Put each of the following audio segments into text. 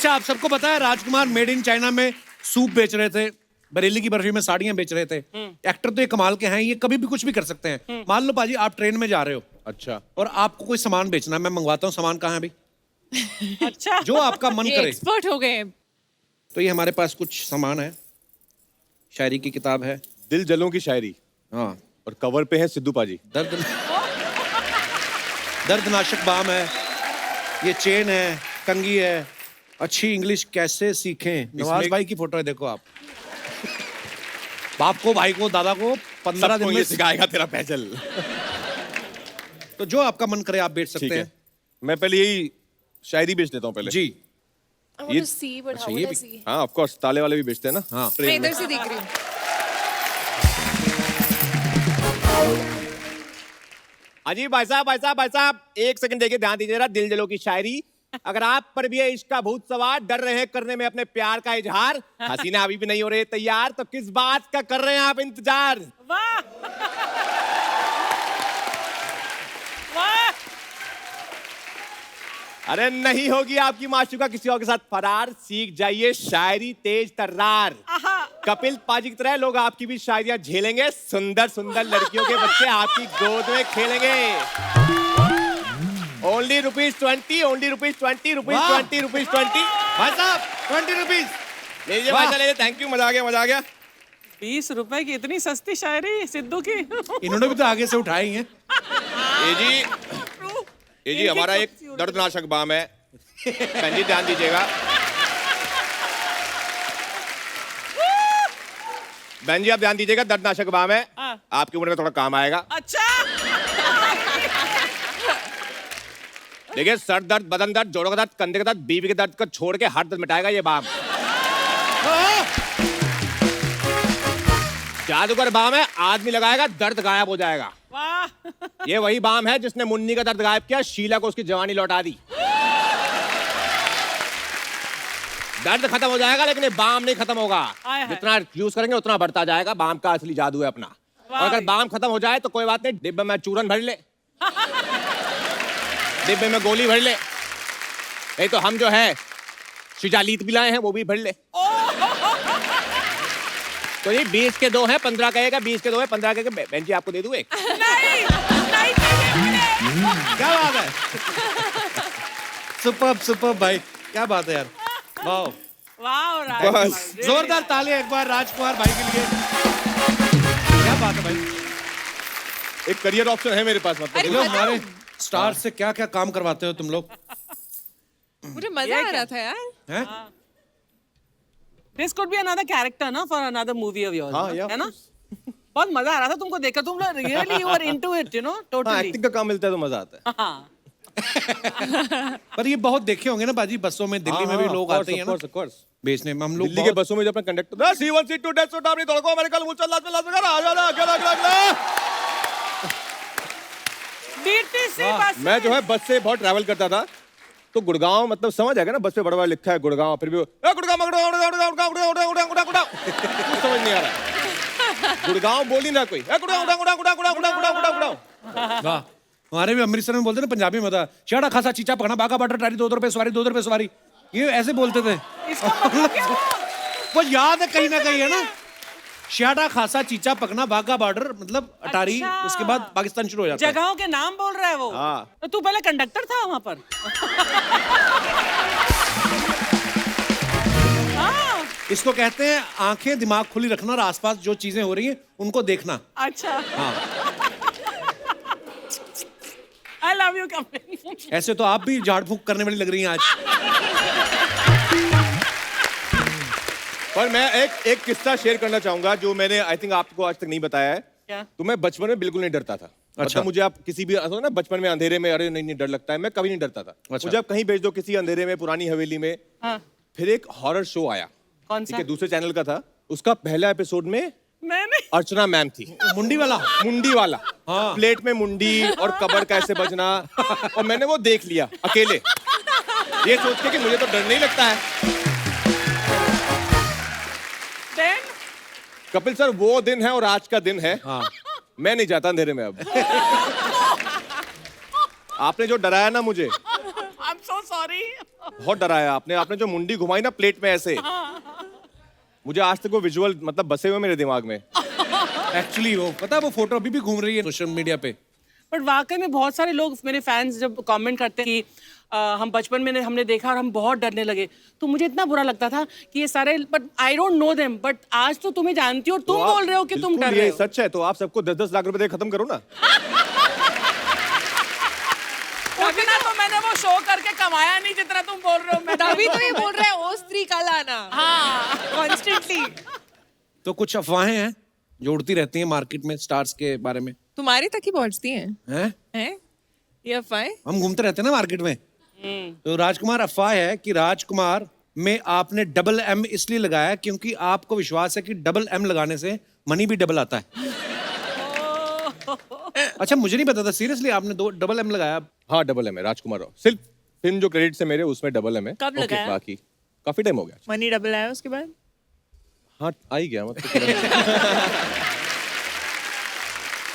अच्छा, आप सबको पता है राजकुमार मेड इन चाइना में सूप बेच रहे थे, बरेली की बर्फी में साड़ियां बेच रहे थे। एक्टर तो ये कमाल के हैं, ये कभी भी कुछ भी कर सकते हैं। मान लो पाजी आप ट्रेन में जा रहे हो, अच्छा, और आपको कोई सामान बेचना है, मैं मंगवाता हूँ, सामान कहाँ है भाई? अच्छा, जो आपका मन करे। एक्सपर्ट हो गए। तो ये हमारे पास कुछ सामान है, शायरी की किताब है। दिल जलों की शायरी। हाँ, और कवर पे है सिद्धू पाजी। दर्दनाशक बाम है, ये चेन है, कंघी है। अच्छी इंग्लिश कैसे सीखें, नवाज भाई की फोटो है, देखो आप। बाप को, भाई को, दादा को 15 दिन में सिखाएगा तेरा फैजल। तो जो आपका मन करे आप बेच सकते हैं। मैं पहले यही शायरी बेच देता हूँ पहले। जी। I want to see, but how ये would I भी- see? हाँ, ऑफ कोर्स, ताले वाले भी बेचते हैं ना। हाँ। मैं इधर से देख रही हूँ। अजी भाई साहब, एक सेकंड देखिए, ध्यान दीजिए जरा। दिल जलो की शायरी। अगर आप पर भी है इश्क का भूत सवार, डर रहे हैं करने में अपने प्यार का इजहार, हसीना अभी भी नहीं हो रही तैयार, तो किस बात का कर रहे हैं आप इंतजार? वाह वाह। अरे नहीं होगी आपकी माशूका किसी और के साथ फरार, सीख जाइए शायरी तेज तर्रार। कपिल पाजी की तरह लोग आपकी भी शायरियां झेलेंगे, सुंदर सुंदर लड़कियों के बच्चे आपकी गोद में खेलेंगे। Only ₹20, only ₹20, ₹20, ₹20। भाई साहब 20 रुपीज लीजिए भाई साहब, लीजिए। थैंक यू, मजा आ गया, मजा आ गया। 20 रुपए की इतनी सस्ती शायरी सिद्धू की। इन्होंने भी तो आगे से उठाई हैं। ये जी हमारा एक दर्दनाशक बाम है। बहन जी ध्यान दीजिएगा। बहन जी आप ध्यान दीजिएगा, दर्दनाशक बाम है, आपकी उम्र में थोड़ा काम आएगा। अच्छा, देखिए, सर दर्द, बदन दर्द, जोड़ों का दर्द, कंधे का दर्द, बीवी के दर्द को छोड़ के हर दर्द मिटाएगा ये बाम। जादूगर बाम है, आदमी लगाएगा दर्द गायब हो जाएगा। वाह। ये वही बाम है जिसने मुन्नी का दर्द गायब किया, शीला को उसकी जवानी लौटा दी। दर्द खत्म हो जाएगा लेकिन ये बाम नहीं खत्म होगा। जितना यूज करेंगे उतना बढ़ता जाएगा। बाम का असली जादू है अपना। और अगर बाम खत्म हो जाए तो कोई बात नहीं, डिब्बे में चूरन भर ले, डिब्बे में गोली भर ले, नहीं तो हम जो है शिजालीत भी लाए हैं, वो भी भर ले। तो ये 20 के 2 हैं, 15 का एक है, 20 के 2 है, 15 के बहन जी आपको दे दूं एक। नहीं नहीं चाहिए। क्या बात है, सुपर सुपर भाई, क्या बात है यार, वाह। वाह, बस। जोरदार ताली एक बार राजकुमार भाई के लिए। क्या बात है भाई, एक करियर ऑप्शन है मेरे पास। मतलब लोग हमारे स्टार से क्या क्या काम करवाते हो तुम लोग, मुझे मजा आ रहा था यार। हैं? This could be another character ना for another movie of yours, हाँ, yeah, है ना? बहुत मजा आ रहा था तुमको देखकर, तुम लोग really you were into it, you know, हाँ, totally. एक्टिंग का काम मिलता है तो मजा आता है। हाँ। पर ये बहुत देखे होंगे ना बाजी, बसों में दिल्ली में भी लोग आते हैं ना बेचने में। हम लोग दिल्ली के बसों में जब अपना कंडक्टर C1 C2 डेढ़ सौ डाबरी तड़को अमेरिकन मुझ लास्ट में आ जाना अकेला। DTC बस मैं जो है बस से बहुत ट्रैवल करता था, तो गुड़गांव मतलब समझ आएगा ना, बस पे बड़ा बड़ा लिखा है गुड़गांव, फिर भी गुड़गांव समझ नहीं आ रहा। गुड़गांव बोल ही ना कोई, गुड़गांव। वाह, हमारे भी अमृतसर में बोलते ना पंजाबी में था, शाड़ा खासा चीचा पकना बागा बटर टारी 2 रुपए सवारी, 2 रुपए सवारी, ये ऐसे बोलते थे। इसका मतलब क्या हुआ? वो याद है कहीं ना कहीं, है ना, शाड़ा खासा चीचा पकना बागा बॉर्डर मतलब अटारी। अच्छा। उसके बाद पाकिस्तान शुरू हो जाता है। जगहों के नाम बोल रहा है वो। हाँ। तो तू पहले कंडक्टर था वहां पर। हाँ। इसको कहते हैं आंखें दिमाग खुली रखना और आसपास जो चीजें हो रही हैं उनको देखना। अच्छा। हाँ। I love you Kapil. ऐसे तो आप भी झाड़ फूक करने वाली लग रही हैं आज। पर मैं एक किस्सा शेयर करना चाहूंगा जो मैंने आई थिंक आपको आज तक नहीं बताया है। क्या? तो मैं बचपन में बिल्कुल नहीं डरता था। अच्छा। मतलब मुझे आप किसी भी ना बचपन में अंधेरे में, अरे नहीं डर लगता है, मैं कभी नहीं डरता था। अच्छा। मुझे आप कहीं भेज दो किसी अंधेरे में, पुरानी हवेली में। हाँ। फिर एक हॉरर शो आया, कौन ठीक सा? है, दूसरे चैनल का था। उसका पहला एपिसोड में मैंने अर्चना मैम थी, मुंडी वाला। मुंडी वाला। हाँ। प्लेट में मुंडी और कबर कैसे बजना, और मैंने वो देख लिया अकेले, ये सोच के कि मुझे तो डर नहीं लगता है। Then? कपिल सर, वो दिन है और आज का दिन है। हाँ। मैं नहीं जाता अंधेरे में अब। आपने जो डराया ना मुझे, I'm so सॉरी। बहुत डराया आपने, आपने जो मुंडी घुमाई ना प्लेट में ऐसे, मुझे आज तक वो विजुअल मतलब बसे हुए मेरे दिमाग में। एक्चुअली वो पता है, वो फोटो अभी भी घूम रही है सोशल मीडिया पे। बट वाकई में बहुत सारे लोग, मेरे फैंस जब कमेंट करते हैं कि हम बचपन में हमने देखा और हम बहुत डरने लगे, तो मुझे इतना बुरा लगता था कि ये सारे, but I don't know them, but आज तो तुम्हें जानती हो और तुम बोल रहे हो कि तुम डर रहे हो। सच है तो आप सबको 10-10 लाख रुपए दे खत्म करो ना। उतना तो मैंने वो शो करके कमाया नहीं जितना तुम बोल रहे हो। मैं तभी तो ये बोल रहा है ओ स्त्री कल आना। हाँ कॉन्स्टेंटली। तो कुछ अफवाहें हैं जो उड़ती रहती हैं मार्केट में स्टार्स के बारे में। तुम्हारी तक ही पहुंचती हैं। हैं? ये अफवाहें? हम घूमते रहते हैं ना मार्केट में। तो राजकुमार, अफवाह है कि राजकुमार में आपने डबल एम इसलिए लगाया क्योंकि आपको विश्वास है कि डबल एम लगाने से मनी भी डबल आता है। अच्छा, मुझे नहीं पता था, सीरियसली आपने दो डबल एम लगाया? हाँ डबल एम है राजकुमार राव, सिर्फ फिल्म जो क्रेडिट्स है मेरे उसमें डबल एम है। कब लगाया? बाकी काफी टाइम हो गया। मनी डबल आया उसके बाद? हाँ आ ही गया मतलब।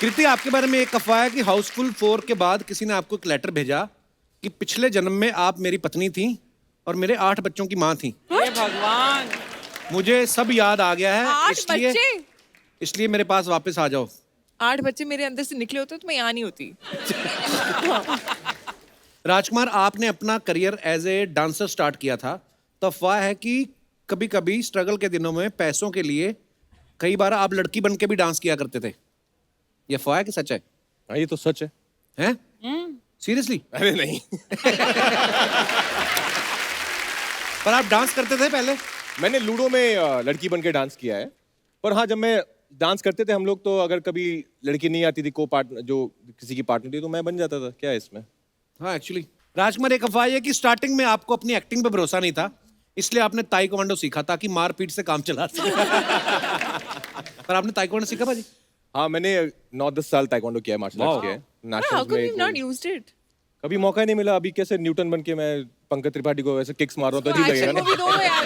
कृति, आपके बारे में एक अफवाह है कि हाउसफुल 4 के बाद किसी ने आपको एक लेटर भेजा कि पिछले जन्म में आप मेरी पत्नी थी और मेरे 8 बच्चों की माँ थी। हे भगवान, मुझे सब याद आ गया है, 8 बच्चे? इसलिए मेरे पास वापस आ जाओ। 8 बच्चे मेरे अंदर से निकले होते तो मैं यहाँ नहीं होती। राजकुमार, आपने अपना career as a dancer start किया था, तो अफवाह है कि कभी कभी स्ट्रगल के दिनों में पैसों के लिए कई बार आप लड़की बन के भी डांस किया करते थे। ये अफवाह है कि सच है? हाँ ये तो सच है। हैं? सीरियसली? अरे नहीं। पर आप डांस करते थे पहले? मैंने लूडो में लड़की बन के डांस किया है, पर हाँ जब मैं डांस करते थे हम लोग तो अगर कभी लड़की नहीं आती थी को पार्टनर, जो किसी की पार्टनर थी, तो मैं बन जाता था। क्या है इसमें? हाँ एक्चुअली राजकुमार, एक अफवाह है कि स्टार्टिंग में आपको अपनी एक्टिंग पे भरोसा नहीं था, इसलिए आपने ताइक्वांडो सीखा ताकि मारपीट से काम चला सके। पर आपने ताइक्वांडो सीखा भाजी? हाँ मैंने 9-10 साल ताइक्वांडो किया है, मार्शल आर्ट्स किया है। How नेशनल्स come you've में not used it? कभी मौका ही नहीं मिला। अभी कैसे न्यूटन बन के मैं पंकज त्रिपाठी को वैसे किक्स मार रहा हूँ तो अजीब लगेगा एक्शन ना। मूवी दो यार।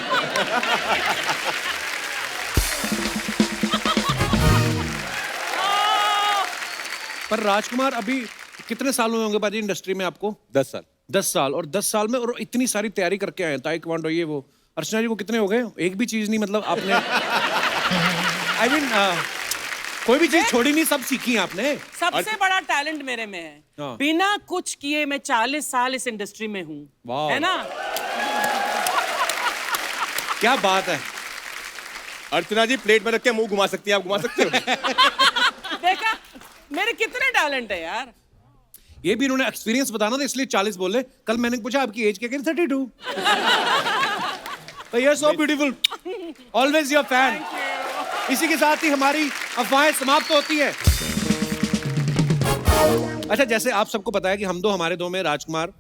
पर राजकुमार, अभी कितने साल हुए होंगे भाजी इंडस्ट्री में आपको? 10 साल। 10 साल, और 10 साल में और इतनी सारी तैयारी करके आए हैं, ताइक्वांडो ये वो। अर्चना जी को कितने हो गए? एक भी चीज नहीं मतलब आपने आई मीन कोई भी चीज छोड़ी नहीं, सब सीखी आपने। सबसे बड़ा टैलेंट मेरे में है। हाँ। बिना कुछ किए मैं 40 साल इस इंडस्ट्री में हूँ, वाह। है ना? क्या बात है। अर्चना जी प्लेट में रख के मुंह घुमा सकती हैं, आप घुमा सकते हो। देखा मेरे कितने टैलेंट है यार। ये भी इन्होंने एक्सपीरियंस बताना था इसलिए 40 बोले। कल मैंने पूछा आपकी एज क्या, कह रही 32। तो you so beautiful, always your fan. इसी के साथ ही हमारी अफवाहें समाप्त होती है। अच्छा, जैसे आप सबको पता है कि हम दो, हमारे दो में राजकुमार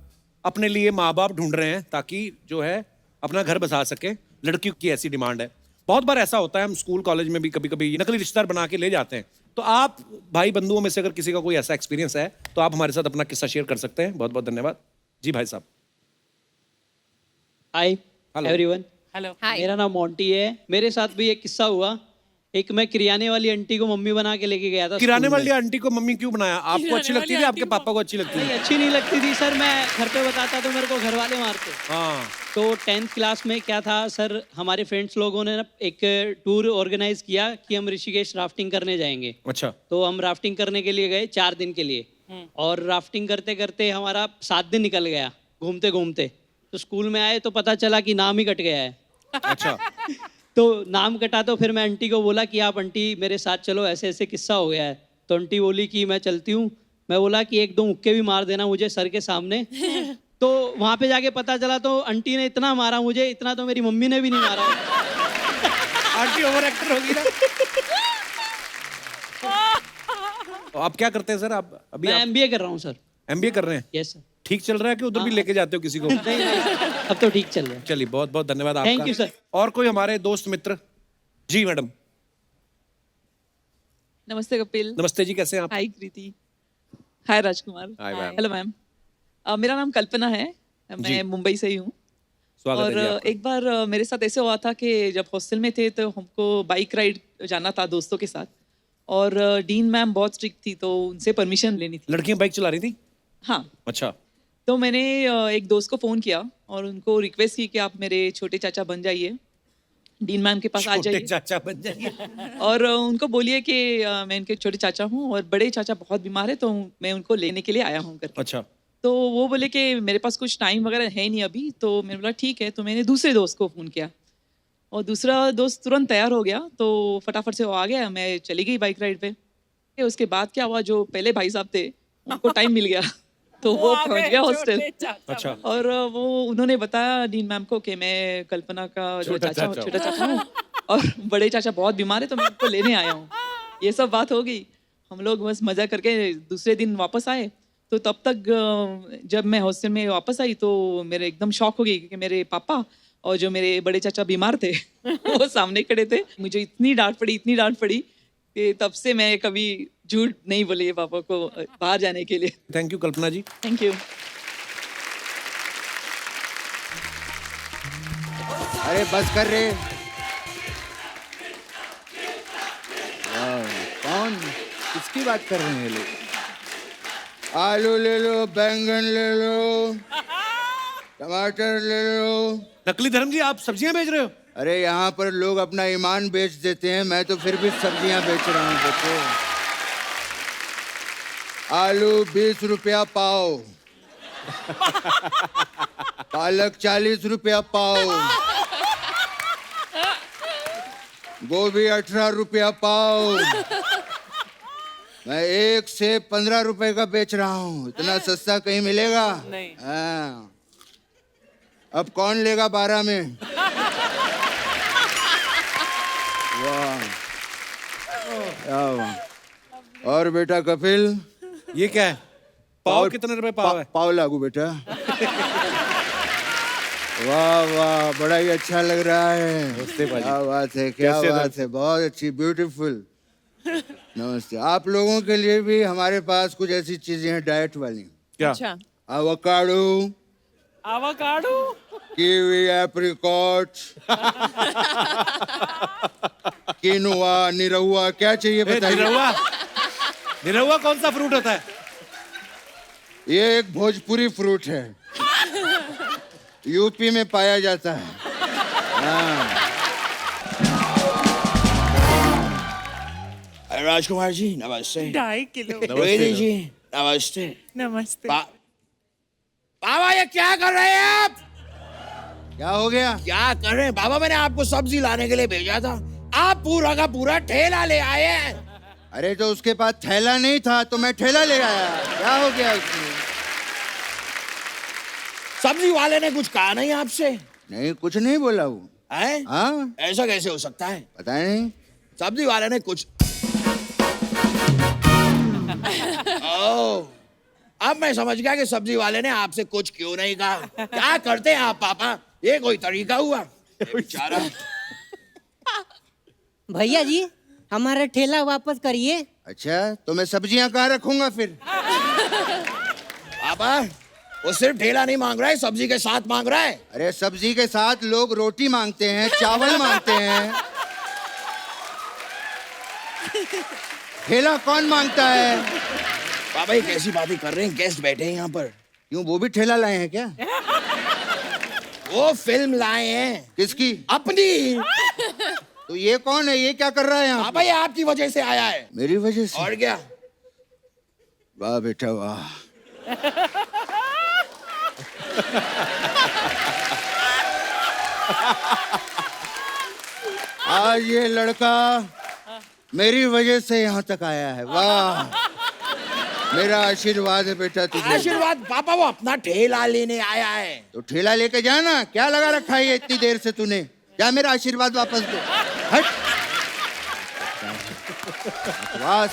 अपने लिए माँ बाप ढूंढ रहे हैं ताकि जो है अपना घर बसा सके। लड़कियों की ऐसी डिमांड है। बहुत बार ऐसा होता है, हम स्कूल कॉलेज में भी कभी कभी नकली रिश्तेदार बना के ले जाते हैं। तो आप भाई बंधुओं में से अगर किसी का कोई ऐसा एक्सपीरियंस है तो आप हमारे साथ अपना किस्सा शेयर कर सकते हैं। बहुत बहुत धन्यवाद जी भाई साहब। हाय Hello. Everyone, hello. Hi. मेरा नाम मोंटी है। मेरे साथ भी एक किस्सा हुआ। एक मैं किराने वाली आंटी को मम्मी बना के लेके गया था। किराने स्कूल वाली में। आंटी को मम्मी क्यों बनाया? आपको अच्छी लगती थी, आपके पापा को अच्छी लगती नहीं, थी? अच्छी नहीं लगती थी सर। मैं घर पे बताता तो मेरे को घर वाले मारते। हाँ। तो 10th क्लास में क्या था सर, हमारे फ्रेंड्स लोगों ने ना एक टूर ऑर्गेनाइज किया कि हम ऋषिकेश राफ्टिंग करने जाएंगे। अच्छा। तो हम राफ्टिंग करने के लिए गए 4 दिन के लिए। और राफ्टिंग करते करते हमारा 7 दिन निकल गया घूमते घूमते। तो स्कूल में आए तो पता चला कि नाम ही कट गया है। अच्छा। तो नाम कटा तो फिर मैं आंटी को बोला कि आप आंटी मेरे साथ चलो, ऐसे ऐसे किस्सा हो गया है। तो आंटी बोली कि मैं चलती हूँ। मैं बोला कि 1-2 मुक्के भी मार देना मुझे सर के सामने। तो वहाँ पे जाके पता चला तो आंटी ने इतना मारा मुझे, इतना तो मेरी मम्मी ने भी नहीं मारा। आंटी ओवर एक्टर होगी ना। तो आप क्या करते हैं सर? आप अभी मैं MBA कर रहा हूँ सर। MBA कर रहे हैं? Yes sir. ठीक चल रहा है कि उधर भी लेके जाते हो किसी को? नहीं, अब तो ठीक चल रहा है। चलिए, बहुत बहुत धन्यवाद आपका। Thank you, sir. और कोई हमारे दोस्त मित्र? जी मैडम। नमस्ते कपिल। नमस्ते जी, कैसे हैं आप? Hi Kriti. Hi Rajkumar. Hi ma'am. Hello ma'am. मेरा नाम कल्पना है, जी। मैं मुंबई से ही हूँ। स्वागत और है जी आपका। एक बार मेरे साथ ऐसे हुआ था कि जब हॉस्टल में थे तो हमको बाइक राइड जाना था दोस्तों के साथ। और डीन मैम बहुत स्ट्रिक्ट थी तो उनसे परमिशन लेनी थी। लड़कियां बाइक चला रही थी? हाँ। अच्छा। तो मैंने एक दोस्त को फ़ोन किया और उनको रिक्वेस्ट की कि आप मेरे छोटे चाचा बन जाइए, डीन मैम के पास आ छोटे जाइए चाचा बन जाइए। और उनको बोलिए कि मैं उनके छोटे चाचा हूँ और बड़े चाचा बहुत बीमार है, तो मैं उनको लेने के लिए आया हूँ करके। अच्छा। तो वो बोले कि मेरे पास कुछ टाइम वगैरह है नहीं अभी, तो मैंने बोला ठीक है। तो मैंने दूसरे दोस्त को फ़ोन किया और दूसरा दोस्त तुरंत तैयार हो गया, तो फटाफट से वो आ गया, मैं चली गई बाइक राइड पे। उसके बाद क्या हुआ, जो पहले भाई साहब थे उनको टाइम मिल गया तो वो आ पहुंच गए गया छोटे हॉस्टल। चाचा। अच्छा। और वो उन्होंने बताया डीन मैम को कि मैं कल्पना का जो छोटा चाचा हूँ, चाचा छोटा चाचा हूँ और बड़े चाचा बहुत बीमार है, तो मैं उनको लेने आया हूँ। ये सब बात हो गई, हम लोग बस मज़ा करके दूसरे दिन वापस आए। तो तब तक जब मैं हॉस्टल में वापस आई तो मेरे एकदम शॉक हो गई, क्योंकि मेरे पापा और जो मेरे बड़े चाचा बीमार थे वो सामने खड़े थे। मुझे इतनी डांट पड़ी कि तब से मैं कभी झूठ नहीं बोली है पापा को बाहर जाने के लिए। Thank you Kalpana ji. Thank you. अरे बस कर रे। कौन किसकी बात कर रहे हैं ये लोग? आलू ले लो, बैंगन ले लो, टमाटर ले लो। नकली धर्म जी, आप सब्जियां बेच रहे हो? अरे यहाँ पर लोग अपना ईमान बेच देते हैं, मैं तो फिर भी सब्जियां बेच रहा हूँ बच्चे। आलू 20 रुपया पाव, पालक 40 रुपया पाव, गोभी 18 रुपया पाव। मैं 1 से 15 रुपए का बेच रहा हूँ, इतना सस्ता कहीं मिलेगा? नहीं। हाँ। अब कौन लेगा 12 में? वाह वाह। और बेटा कपिल, ये क्या है? पाव कितने रुपए पाव है? पाव लागू बेटा। वाह वाह, बड़ा ही अच्छा लग रहा है। क्या बात है, क्या बात है, बहुत अच्छी, ब्यूटीफुल। नमस्ते। आप लोगों के लिए भी हमारे पास कुछ ऐसी चीजें हैं डाइट वाली। क्या? अच्छा। Avocado, avocado, kiwi, apricot, किनुआ, Nirahua, क्या चाहिए बताइए? निरहुआ? निरहुआ कौन सा फ्रूट होता है? ये एक भोजपुरी फ्रूट है, यूपी में पाया जाता है। हाँ। राजकुमार जी नमस्ते। 2.5 किलो। रोहिणी जी नमस्ते। नमस्ते। बाबा ये क्या कर रहे हैं आप? क्या हो गया? क्या कर रहे हैं बाबा? मैंने आपको सब्जी लाने के लिए भेजा था, आप पूरा का पूरा ठेला ले आए हैं। अरे तो उसके पास थैला नहीं था तो मैं ठेला ले आया, क्या हो गया उसमें? सब्जी वाले ने कुछ कहा नहीं आपसे? नहीं, कुछ नहीं बोला वो। हैं? हाँ, ऐसा कैसे हो सकता है? पता नहीं। सब्जी वाले ने कुछ ओह, अब मैं समझ गया कि सब्जी वाले ने आपसे कुछ क्यों नहीं कहा। क्या करते हैं आप पापा? ये कोई तरीका हुआ? बेचारा। भैया जी हमारा ठेला वापस करिए। अच्छा, तो मैं सब्जियां कहाँ रखूंगा फिर? पापा वो सिर्फ ठेला नहीं मांग रहा है, सब्जी के साथ मांग रहा है। अरे सब्जी के साथ लोग रोटी मांगते हैं, चावल मांगते हैं। ठेला कौन मांगता है? पापा ये कैसी बातें कर रहे हैं? गेस्ट बैठे हैं यहाँ पर। क्यों, वो भी ठेला लाए हैं क्या? वो फिल्म लाए हैं। किसकी? अपनी। तो ये कौन है, ये क्या कर रहा है यहाँ? पापा ये आपकी वजह से आया है। मेरी वजह से? और क्या? वाह बेटा वाह। आज ये लड़का मेरी वजह से यहाँ तक आया है। वाह, मेरा आशीर्वाद है बेटा तुझे। आशीर्वाद? पापा वो अपना ठेला लेने आया है। तो ठेला लेके जाना, क्या लगा रखा है ये इतनी देर से तूने? जा मेरा आशीर्वाद वापस दे। हट। बकवास।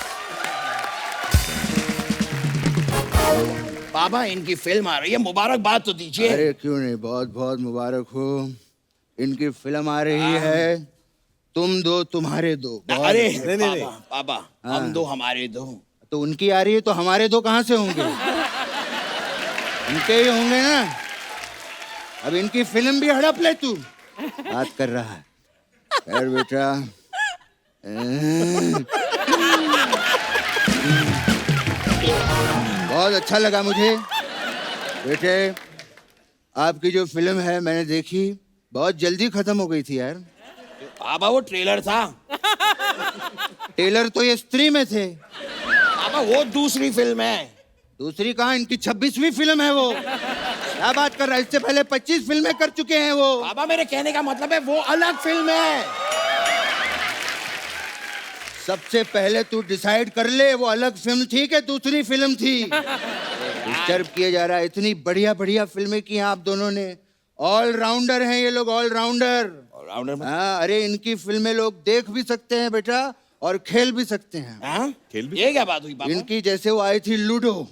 पापा इनकी फिल्म आ रही है, मुबारकबाद तो दीजिए। अरे क्यों नहीं, बहुत बहुत मुबारक हो। इनकी फिल्म आ रही है, तुम दो तुम्हारे दो। अरे नहीं पापा हम दो हमारे दो। तो उनकी आ रही है तो हमारे दो कहाँ से होंगे? उनके ही होंगे ना। अब इनकी फिल्म भी हड़प ले तू। बात कर रहा है। खैर बेटा, बहुत अच्छा लगा मुझे बेटे, आपकी जो फिल्म है मैंने देखी, बहुत जल्दी खत्म हो गई थी यार। पापा वो ट्रेलर था। टेलर तो ये स्त्री में थे। पापा वो दूसरी फिल्म है। दूसरी कहाँ, इनकी 26वीं फिल्म है वो। क्या बात कर रहा है, इससे पहले 25 फिल्में कर चुके हैं वो। पापा मेरे कहने का मतलब है वो अलग फिल्म है। सबसे पहले तू डिसाइड कर ले वो अलग फिल्म थी कि दूसरी फिल्म थी। डिस्टर्ब किया जा रहा है। इतनी बढ़िया बढ़िया फिल्में की हैं आप दोनों ने। ऑलराउंडर हैं ये लोग, ऑलराउंडर। हाँ, अरे इनकी फिल्में लोग देख भी सकते हैं बेटा और खेल भी सकते हैं। हाँ? ये क्या बात हुई पापा? इनकी जैसे वो आई थी लूडो,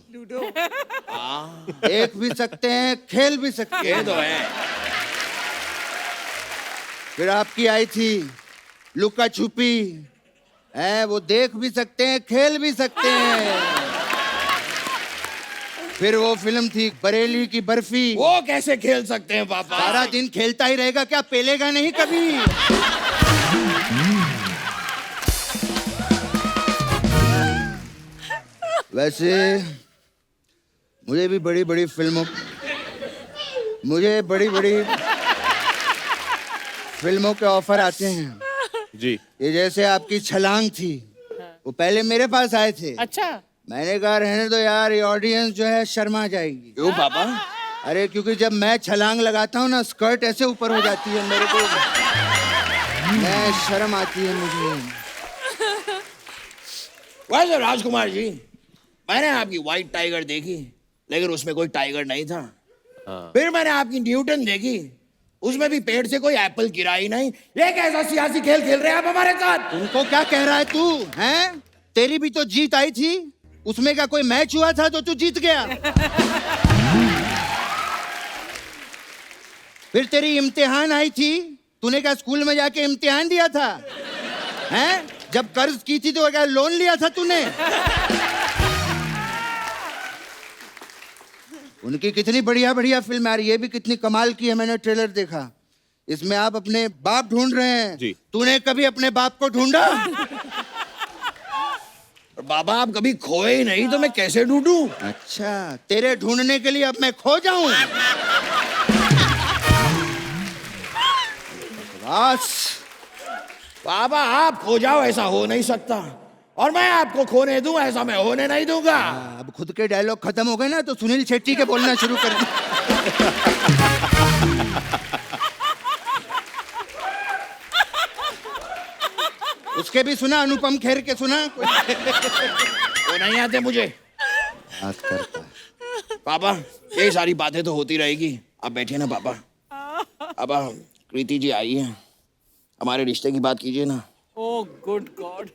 देख भी सकते हैं खेल भी सकते हैं। ये तो है। फिर आपकी आई थी लुका छुपी, है वो देख भी सकते हैं खेल भी सकते हैं। फिर वो फिल्म थी बरेली की बर्फी, वो कैसे खेल सकते हैं पापा? सारा दिन खेलता ही रहेगा क्या, पेलेगा नहीं कभी। वैसे मुझे भी बड़ी बड़ी फिल्मों के ऑफर आते हैं जी। ये जैसे आपकी छलांग थी, वो पहले मेरे पास आए थे। अच्छा, मैंने कहा रहने दो यार, ये ऑडियंस जो है शर्मा जाएगी। क्यों पापा? अरे क्योंकि जब मैं छलांग लगाता हूँ ना, स्कर्ट ऐसे ऊपर हो जाती है मेरे को, मैं शर्म आती है मुझे। वैसे राजकुमार जी, मैंने आपकी व्हाइट टाइगर देखी, लेकिन उसमें कोई टाइगर नहीं था। फिर मैंने आपकी न्यूटन देखी, उसमें भी पेड़ से कोई एप्पल गिरा ही नहीं। ये कैसा सियासी खेल खेल रहे हैं आप हमारे साथ? तुमको क्या कह रहा है तू, हैं? तेरी भी तो जीत आई थी, उसमें क्या कोई मैच हुआ था तो तू जीत गया? फिर तेरी इम्तिहान आई थी, तूने क्या स्कूल में जाके इम्तिहान दिया था? हैं? जब कर्ज की थी तो क्या लोन लिया था तूने? उनकी कितनी बढ़िया बढ़िया फिल्म आ रही है, ये भी कितनी कमाल की है, मैंने ट्रेलर देखा। इसमें आप अपने बाप ढूंढ रहे हैं जी। तूने कभी अपने बाप को ढूंढा? और बाबा आप कभी खोए ही नहीं तो मैं कैसे ढूंढूं? अच्छा, तेरे ढूंढने के लिए अब मैं खो जाऊं? बस बाबा आप खो जाओ ऐसा हो नहीं सकता, और मैं आपको खोने दूं ऐसा मैं होने नहीं दूंगा। अब खुद के डायलॉग खत्म हो गए ना, तो सुनील शेट्टी के बोलना शुरू कर दे। उसके भी सुना, अनुपम खेर के सुना? वो नहीं आते मुझे। बात करता है। पापा ये सारी बातें तो होती रहेगी, आप बैठिए ना पापा। पापा कृति जी आई है, हमारे रिश्ते की बात कीजिए ना। Oh good God.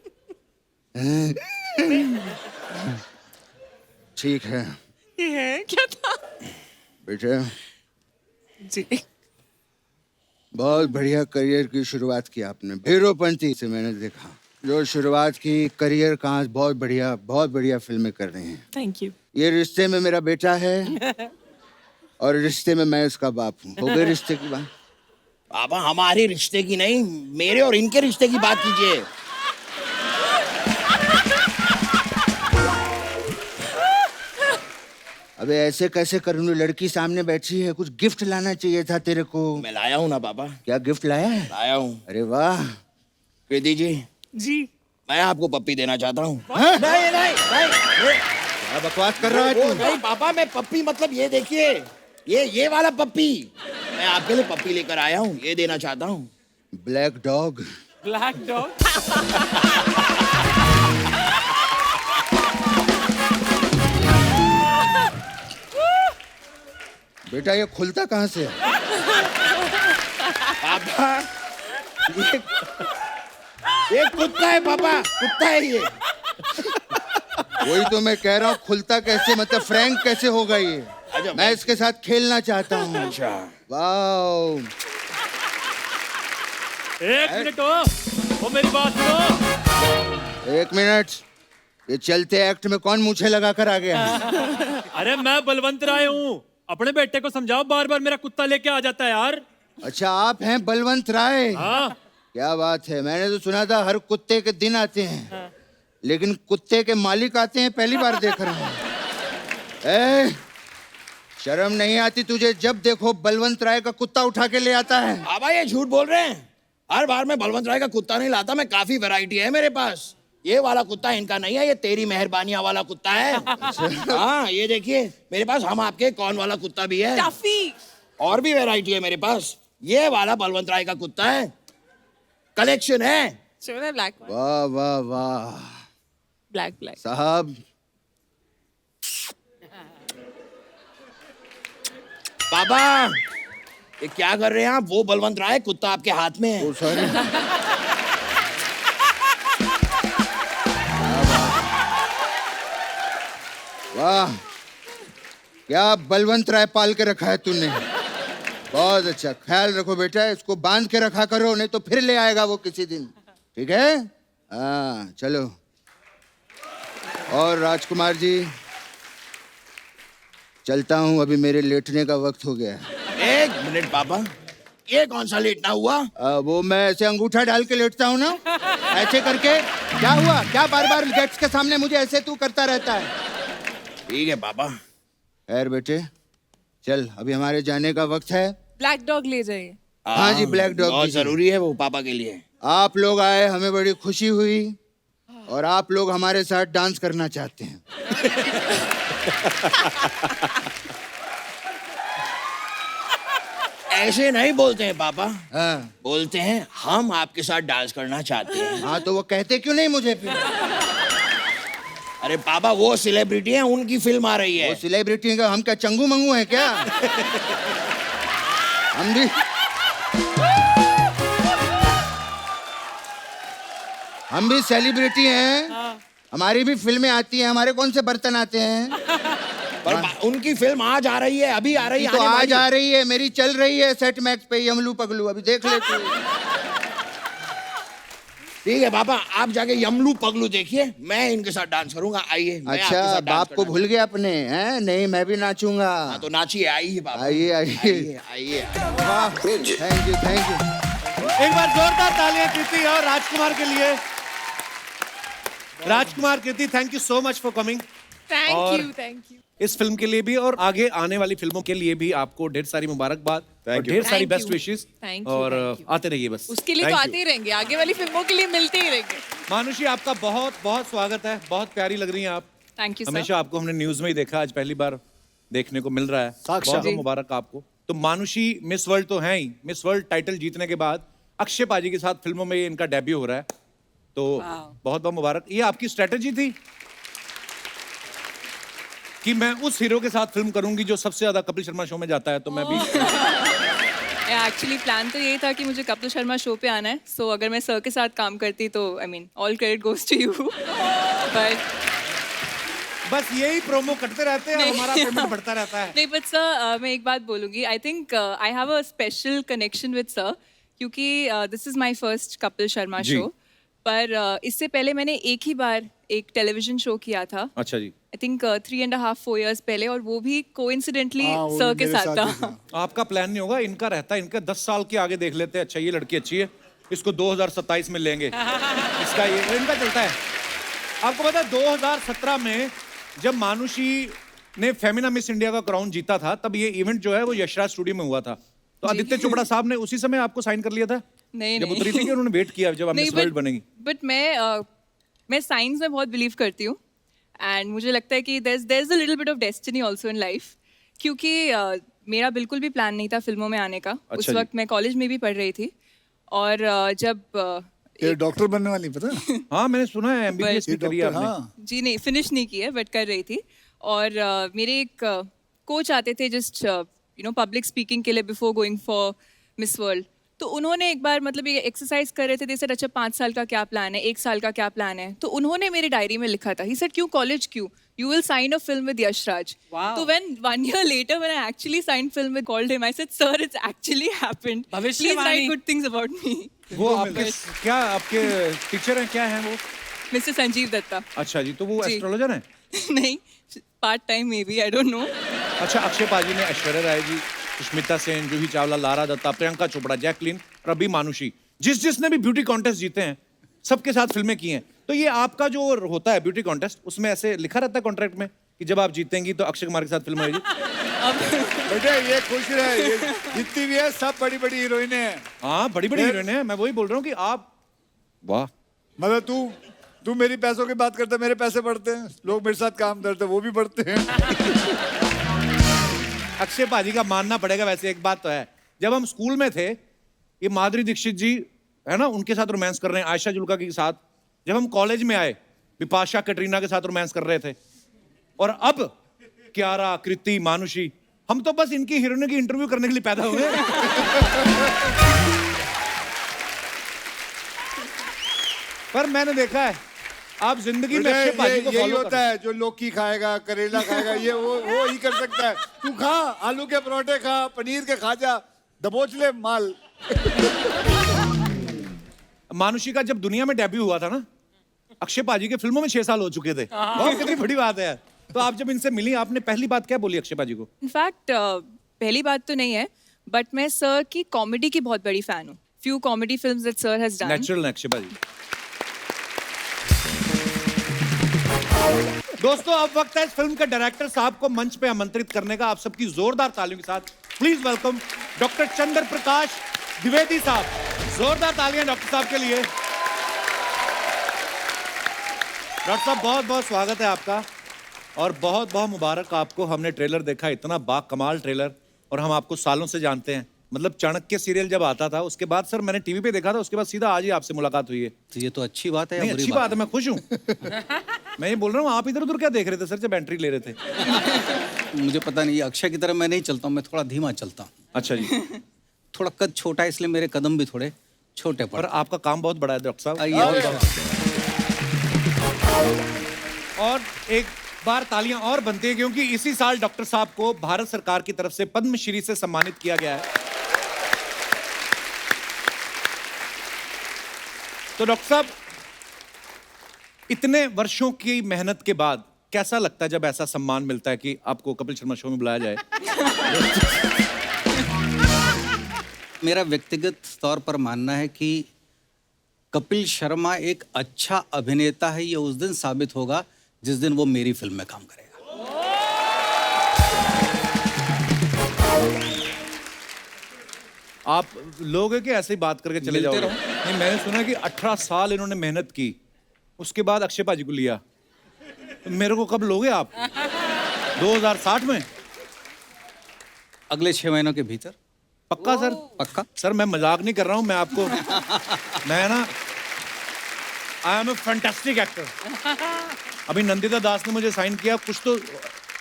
ठीक है ये क्या था? बेटे, जी। बहुत बढ़िया करियर की शुरुआत की आपने। हीरोपंती से मैंने देखा जो शुरुआत की, करियर कहाँ, बहुत बढ़िया फिल्में कर रहे हैं। Thank you. ये रिश्ते में मेरा बेटा है और रिश्ते में मैं उसका बाप हूँ। हो गए रिश्ते की बात? पापा हमारे रिश्ते की नहीं, मेरे और इनके रिश्ते की बात कीजिए। अबे ऐसे कैसे करूँ, लड़की सामने बैठी है, कुछ गिफ्ट लाना चाहिए था तेरे को। मैं लाया हूँ ना पापा। क्या गिफ्ट लाया है? लाया हूँ। अरे वाह। कृति जी, जी। मैं आपको पप्पी देना चाहता हूँ। हाँ? नहीं नहीं नहीं, क्या बकवास कर रहा है वो तू? नहीं पापा, मैं पप्पी मतलब ये देखिए, ये वाला पप्पी, मैं आपके लिए पप्पी लेकर आया हूँ, ये देना चाहता हूँ। Black dog. Black dog. बेटा ये खुलता कहाँ से है? पापा ये कुत्ता है पापा, कुत्ता है ये। वही तो मैं कह रहा हूँ, खुलता कैसे, मतलब फ्रैंक कैसे होगा ये? अच्छा, मैं इसके साथ खेलना चाहता हूँ। अच्छा वाओ। एक मिनट हो मेरी बात सुनो। एक मिनट, ये चलते एक्ट में कौन मूछे लगा कर आ गया? अरे मैं बलवंत राय हूँ, अपने बेटे को समझाओ, बार बार मेरा कुत्ता लेके आ जाता है यार। अच्छा आप हैं बलवंत राय? हाँ। क्या बात है, मैंने तो सुना था हर कुत्ते के दिन आते हैं, लेकिन कुत्ते के मालिक आते हैं पहली बार देख रहा हूँ। शर्म नहीं आती तुझे? जब देखो बलवंत राय का कुत्ता उठा के ले आता है। बाबा ये झूठ बोल रहे हैं। हर बार मैं बलवंत राय का कुत्ता नहीं लाता, मैं काफी वैरायटी है मेरे पास। ये वाला कुत्ता इनका नहीं है, ये तेरी मेहरबानियां वाला कुत्ता है। हाँ ये देखिए मेरे पास हम आपके कौन वाला कुत्ता भी है। टफी। और भी वैरायटी है मेरे पास। ये वाला बलवंत राय का कुत्ता है, कलेक्शन है। Show the black one. वाह वाह वाह Black, black. साहब। बाबा ये क्या कर रहे हैं आप? वो बलवंत राय कुत्ता आपके हाथ में है। सॉरी। वाह क्या बलवंत राय पाल के रखा है तूने। बहुत अच्छा, ख्याल रखो बेटा, इसको बांध के रखा करो, नहीं तो फिर ले आएगा वो किसी दिन। ठीक है? हाँ चलो। और राजकुमार जी चलता हूँ, अभी मेरे लेटने का वक्त हो गया है। एक मिनट पापा, ये कौन सा लेटना हुआ? वो मैं ऐसे अंगूठा डाल के लेटता हूँ ना, ऐसे करके। क्या हुआ? क्या बार बार गेट्स के सामने मुझे ऐसे तू करता रहता है? ठीक है पापा। खैर बेटे चल, अभी हमारे जाने का वक्त है। Black dog ले जाइए। हाँ जी, ब्लैक डॉग बहुत जरूरी है वो पापा के लिए। आप लोग आए, हमें बड़ी खुशी हुई, और आप लोग हमारे साथ डांस करना चाहते हैं। ऐसे नहीं बोलते हैं पापा। हाँ बोलते हैं हम आपके साथ डांस करना चाहते हैं। हाँ, तो वो कहते क्यों नहीं मुझे फिर? अरे पापा वो सेलिब्रिटी हैं, उनकी फिल्म आ रही है। वो सेलिब्रिटी का हम क्या चंगू मंगू हैं क्या? हम भी सेलिब्रिटी हैं। हमारी भी फिल्में आती हैं, हमारे कौन से बर्तन आते हैं? पर उनकी फिल्म आज आ रही है, अभी आ रही है। तो आने आज वाली आ रही है, मेरी चल रही है सेट मैक्स पे यमलू पगलू, अभी देख लेते हैं। ठीक है पापा, आप जाके यमलू पगलू देखिए, मैं इनके साथ डांस करूंगा। आइए मैं आपके अच्छा, साथ डांस बाप को करना भूल गया अपने हैं? नहीं, मैं भी नाचूंगा। हाँ, तो नाचिए, आइए पापा। आइए आइए। आइए। वाह, थैंक यू थैंक यू। एक बार जोरदार तालियां कृति और राजकुमार के लिए। Rajkumar, Kriti, thank you so much for coming. Thank you. इस फिल्म के लिए भी और आगे आने वाली फिल्मों के लिए भी आपको ढेर सारी मुबारकबाद और ढेर सारी Thank best you. Wishes. Thank you, और thank you. आते रहिए बस। उसके लिए तो Thank you. आते ही रहेंगे, आगे वाली फिल्मों के लिए मिलते ही रहेंगे। मानुषी, आपका बहुत बहुत स्वागत है, बहुत प्यारी लग रही हैं आप। Thank you sir. हमेशा आपको हमने न्यूज में ही देखा, आज पहली बार देखने को मिल रहा है। बहुत बहुत मुबारक आपको। तो मानुषी मिस वर्ल्ड तो है ही, मिस वर्ल्ड टाइटल जीतने के बाद अक्षय पाजी के साथ फिल्मों में इनका डेब्यू हो रहा है, तो बहुत बहुत मुबारक। ये आपकी स्ट्रेटेजी थी कि मैं उस हीरो के साथ फिल्म करूंगी जो सबसे ज्यादा कपिल शर्मा शो में जाता है, तो मैं भी एक्चुअली प्लान तो ये था कि मुझे कपिल शर्मा शो पे आना है, सो अगर मैं सर के साथ काम करती तो I mean all credit goes to you. But बस यही प्रोमो करते रहते हैं और हमारा पेमेंट बढ़ता रहता है। नहीं, बट सर मैं एक बात बोलूँगी, I think I have a special connection with sir, क्योंकि this is my first Kapil Sharma ji. Show. पर इससे पहले मैंने एक ही बार एक टेलीविजन शो किया था, अच्छा जी। आई थिंक 3.5-4 years पहले, और वो भी कोइंसिडेंटली सर के साथ था। आपका प्लान नहीं होगा, इनका रहता है, इनका 10 साल के आगे देख लेते हैं। अच्छा ये लड़की अच्छी है, इसको 2027 में लेंगे, इसका ये इनका चलता है। आपको पता है 2017 में जब मानुषी ने फेमिना मिस इंडिया का क्राउन जीता था, तब ये इवेंट जो है वो यशराज स्टूडियो में हुआ था। तो आदित्य चोपड़ा साहब ने उसी समय आपको साइन कर लिया था? नहीं जब नहीं उतरी थी कि उन्होंने वेट किया जब आप नहीं, मिस वर्ल्ड बनेगी? बट मैं साइंस में बहुत बिलीव करती हूँ, एंड मुझे लगता है कि there is a little bit of destiny also in life, क्योंकि मेरा बिल्कुल भी प्लान नहीं था फिल्मों में आने का। उस जी। वक्त मैं कॉलेज में भी पढ़ रही थी, और जब ये डॉक्टर बनने वाली पता है? हाँ मैंने सुना है, एमबीबीएस भी करी है आपने। हाँ। जी नहीं, फिनिश नहीं की है, बट कर रही थी। और मेरे एक कोच आते थे जस्ट पब्लिक स्पीकिंग के लिए before going for miss world. तो उन्होंने एक बार मतलब ये एक्सरसाइज कर रहे थे, जैसे अच्छा 5 साल का क्या प्लान है, 1 साल का क्या प्लान है, तो उन्होंने मेरी डायरी में लिखा था, ही सेड क्यों कॉलेज, क्यों you will sign a film with Yashraj. तो when 1 year later when I actually signed film with called him, I said sir it's actually happened, please write good things about me। वो आपके क्या आपके teacher हैं, क्या हैं वो? मिस्टर संजीव दत्ता। अच्छा जी, तो वो जी। एस्ट्रोलॉजर हैं? नहीं, part time may be, I don't know. अच्छा, अक्षय पाजी ने ऐश्वर्या राय जी, सुष्मिता सेन, जूही चावला, लारा दत्ता, प्रियंका चोपड़ा, जैकलीन और अभी मानुषी, जिसने भी ब्यूटी कॉन्टेस्ट जीते हैं सबके साथ फिल्में की हैं। तो ये आपका जो होता है ब्यूटी कॉन्टेस्ट, उसमें ऐसे लिखा रहता है कॉन्ट्रैक्ट में कि जब आप जीतेंगी तो अक्षय कुमार के साथ फिल्म होगी? बेटे ये खुश रहे, ये जितनी भी है सब बड़ी बड़ी हीरोइनें हैं। हाँ बड़ी बड़ी हीरोइन है, मैं वही बोल रहा हूँ कि आप वाह मतलब तू मेरी पैसों की बात करता है, मेरे पैसे बढ़ते हैं, लोग मेरे साथ काम करते हैं, वो भी बढ़ते हैं। अक्षय पाजी का मानना पड़ेगा। वैसे एक बात तो है, जब हम स्कूल में थे, ये माधुरी दीक्षित जी है ना, उनके साथ रोमांस कर रहे हैं, आयशा जुल्का के साथ। जब हम कॉलेज में आए, बिपाशा कटरीना के साथ रोमांस कर रहे थे। और अब कियारा, कृति, मानुषी, हम तो बस इनकी हीरोइनों की इंटरव्यू करने के लिए पैदा हुए। पर मैंने देखा है आप जिंदगी में अक्षय पाजी को यही फॉलो होता है, जो लौकी खाएगा, करेला खाएगा, ये वो ही कर सकता है। तू खा, आलू के परोठे खा, पनीर के खा जा, दबोच ले माल। मानुषी का जब दुनिया में डेब्यू हुआ था ना, अक्षय पाजी के फिल्मों में 6 साल हो चुके थे। बहुत कितनी बड़ी बात है। तो आप जब इनसे मिली, आपने पहली बात क्या बोली अक्षय पाजी को? इनफैक्ट पहली बात तो नहीं है, बट मैं सर की कॉमेडी की बहुत बड़ी फैन हूँ। Few comedy films that sir has done. Natural Akshay पाजी। दोस्तों अब वक्त है इस फिल्म के डायरेक्टर साहब को मंच पे आमंत्रित करने का। आप सबकी जोरदार तालियों के साथ प्लीज वेलकम डॉक्टर चंद्र प्रकाश द्विवेदी साहब। जोरदार तालियां डॉक्टर साहब के लिए। डॉक्टर साहब बहुत बहुत स्वागत है आपका और बहुत बहुत मुबारक आपको। हमने ट्रेलर देखा, इतना बाकमाल ट्रेलर, और हम आपको सालों से जानते हैं। मतलब चाणक्य सीरियल जब आता था उसके बाद सर मैंने टीवी पे देखा था, उसके बाद सीधा आज ही आपसे मुलाकात हुई है। तो ये तो अच्छी बात है या नहीं बुरी अच्छी बात है, मैं खुश हूँ। मैं ये बोल रहा हूँ आप इधर उधर क्या देख रहे थे सर जब एंट्री ले रहे थे? मुझे पता नहीं, अक्षय की तरह मैं नहीं चलता हूँ, मैं थोड़ा धीमा चलता हूँ। अच्छा जी। थोड़ा कद छोटा है इसलिए मेरे कदम भी थोड़े छोटे पर आपका काम बहुत बड़ा है डॉक्टर साहब। और एक बार तालियां और बनती है क्योंकि इसी साल डॉक्टर साहब को भारत सरकार की तरफ से पद्मश्री से सम्मानित किया गया है। तो डॉक्टर साहब इतने वर्षों की मेहनत के बाद कैसा लगता है जब ऐसा सम्मान मिलता है कि आपको कपिल शर्मा शो में बुलाया जाए? मेरा व्यक्तिगत तौर पर मानना है कि कपिल शर्मा एक अच्छा अभिनेता है, ये उस दिन साबित होगा जिस दिन वो मेरी फिल्म में काम करेगा। आप लोग हैं कि ऐसे ही बात करके चले जाओगे? नहीं, मैंने सुना कि 18 साल इन्होंने मेहनत की, उसके बाद अक्षय पाजी को लिया। तो मेरे को कब लोगे आप? 2060 में? अगले 6 महीनों के भीतर। पक्का सर? पक्का सर मैं मजाक नहीं कर रहा हूँ, मैं आपको मैं ना I am a fantastic actor. अभी नंदिता दास ने मुझे साइन किया, कुछ तो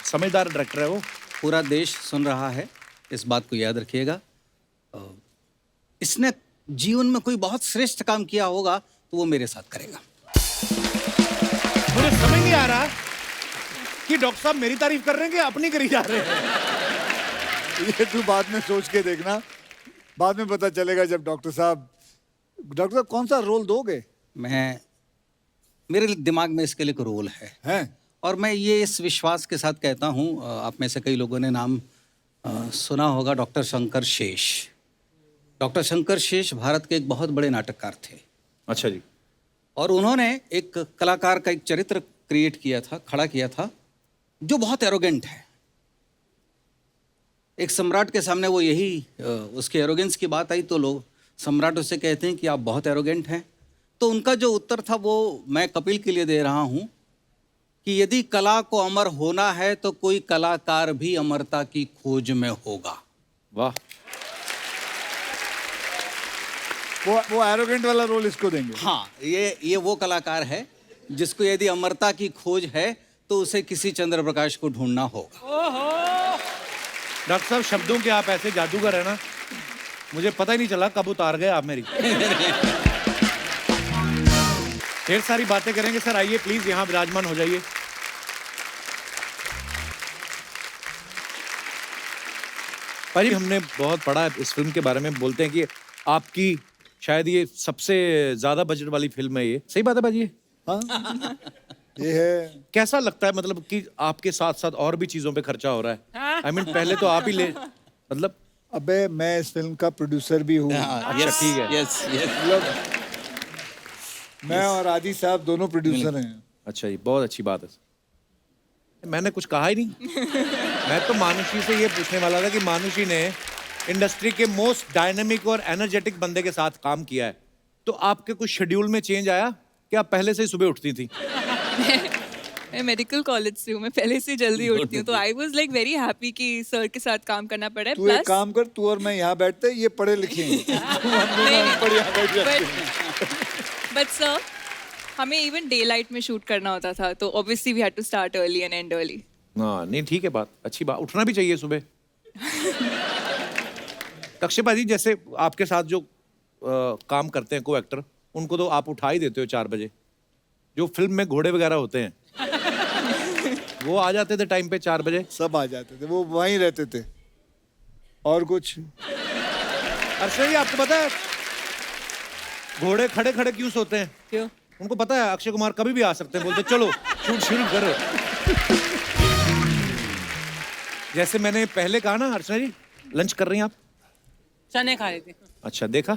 समझदार डायरेक्टर है वो। पूरा देश सुन रहा है, इस बात को याद रखिएगा। इसने जीवन में कोई बहुत श्रेष्ठ काम किया होगा तो वो मेरे साथ करेगा। मुझे समझ नहीं आ रहा कि डॉक्टर साहब मेरी तारीफ कर रहे हैं कि अपनी करी जा रहे हैं। ये तू बाद में सोच के देखना, बाद में पता चलेगा जब डॉक्टर साहब कौन सा रोल दोगे? मेरे दिमाग में इसके लिए कोई रोल है? और मैं ये इस विश्वास के साथ कहता हूँ, आप में से कई लोगों ने नाम सुना होगा डॉक्टर शंकर शेष। डॉक्टर शंकर शेष भारत के एक बहुत बड़े नाटककार थे। अच्छा जी। और उन्होंने एक कलाकार का एक चरित्र क्रिएट किया था, खड़ा किया था, जो बहुत एरोगेंट है। एक सम्राट के सामने वो यही उसके एरोगेंस की बात आई तो लोग सम्राट उसे कहते हैं कि आप बहुत एरोगेंट हैं। तो उनका जो उत्तर था वो मैं कपिल के लिए दे रहा हूँ कि यदि कला को अमर होना है तो कोई कलाकार भी अमरता की खोज में होगा। वाह। वो एरोगेंट वाला रोल इसको देंगे। हाँ, ये वो कलाकार है जिसको यदि अमरता की खोज है तो उसे किसी चंद्र प्रकाश को ढूंढना होगा। डॉक्टर साहब शब्दों के आप ऐसे जादूगर है ना, मुझे पता ही नहीं चला कब उतार गए आप मेरी। ढेर सारी बातें करेंगे सर, आइए प्लीज यहाँ विराजमान हो जाइए। भाई हमने बहुत पढ़ा है इस फिल्म के बारे में, बोलते हैं कि आपकी शायद ये सबसे ज्यादा बजट वाली फिल्म है। ये सही बात है भाजी? हाँ ये है। कैसा लगता है मतलब कि आपके साथ साथ और भी चीजों पे खर्चा हो रहा है? I mean, पहले तो आप ही ले मतलब। अबे मैं इस फिल्म का प्रोड्यूसर भी हूँ। अच्छा ठीक है। मतलब मैं और आदि साहब दोनों प्रोड्यूसर हैं। अच्छा, ये बहुत अच्छी बात है। मैंने कुछ कहा ही नहीं। मैं तो मानुषी से ये पूछने वाला था कि मानुषी ने इंडस्ट्री के मोस्ट डायनामिक और एनर्जेटिक बंदे के साथ काम किया है, तो आपके कुछ शेड्यूल में चेंज आया कि आप पहले से ही सुबह उठती थी? मैं मेडिकल कॉलेज से हूँ, मैं पहले से जल्दी उठती हूँ, तो I was like very happy कि सर के साथ काम करना पड़ा है। तू एक काम कर, तू और मैं यहाँ बैठते, ये पढ़े लिखे हैं। बट सर, हमें इवन डे लाइट में शूट करना होता था, तो obviously we had to start early and end early. हाँ नहीं ठीक है, बात अच्छी बात, उठना भी चाहिए सुबह। कश्यप जी, जैसे आपके साथ जो काम करते हैं को एक्टर, उनको तो आप उठा ही देते हो 4 बजे। जो फिल्म में घोड़े वगैरह होते हैं वो आ जाते थे टाइम पे 4 बजे? सब आ जाते थे, वो वहीं रहते थे। और कुछ अर्चना जी, आपको पता है घोड़े खड़े खड़े क्यों सोते हैं? क्यों? उनको पता है अक्षय कुमार कभी भी आ सकते हैं, बोलते चलो शूट शुरू करो। जैसे मैंने पहले कहा ना, अर्चना जी लंच कर रही हैं आप? चने खा रही थी। अच्छा, देखा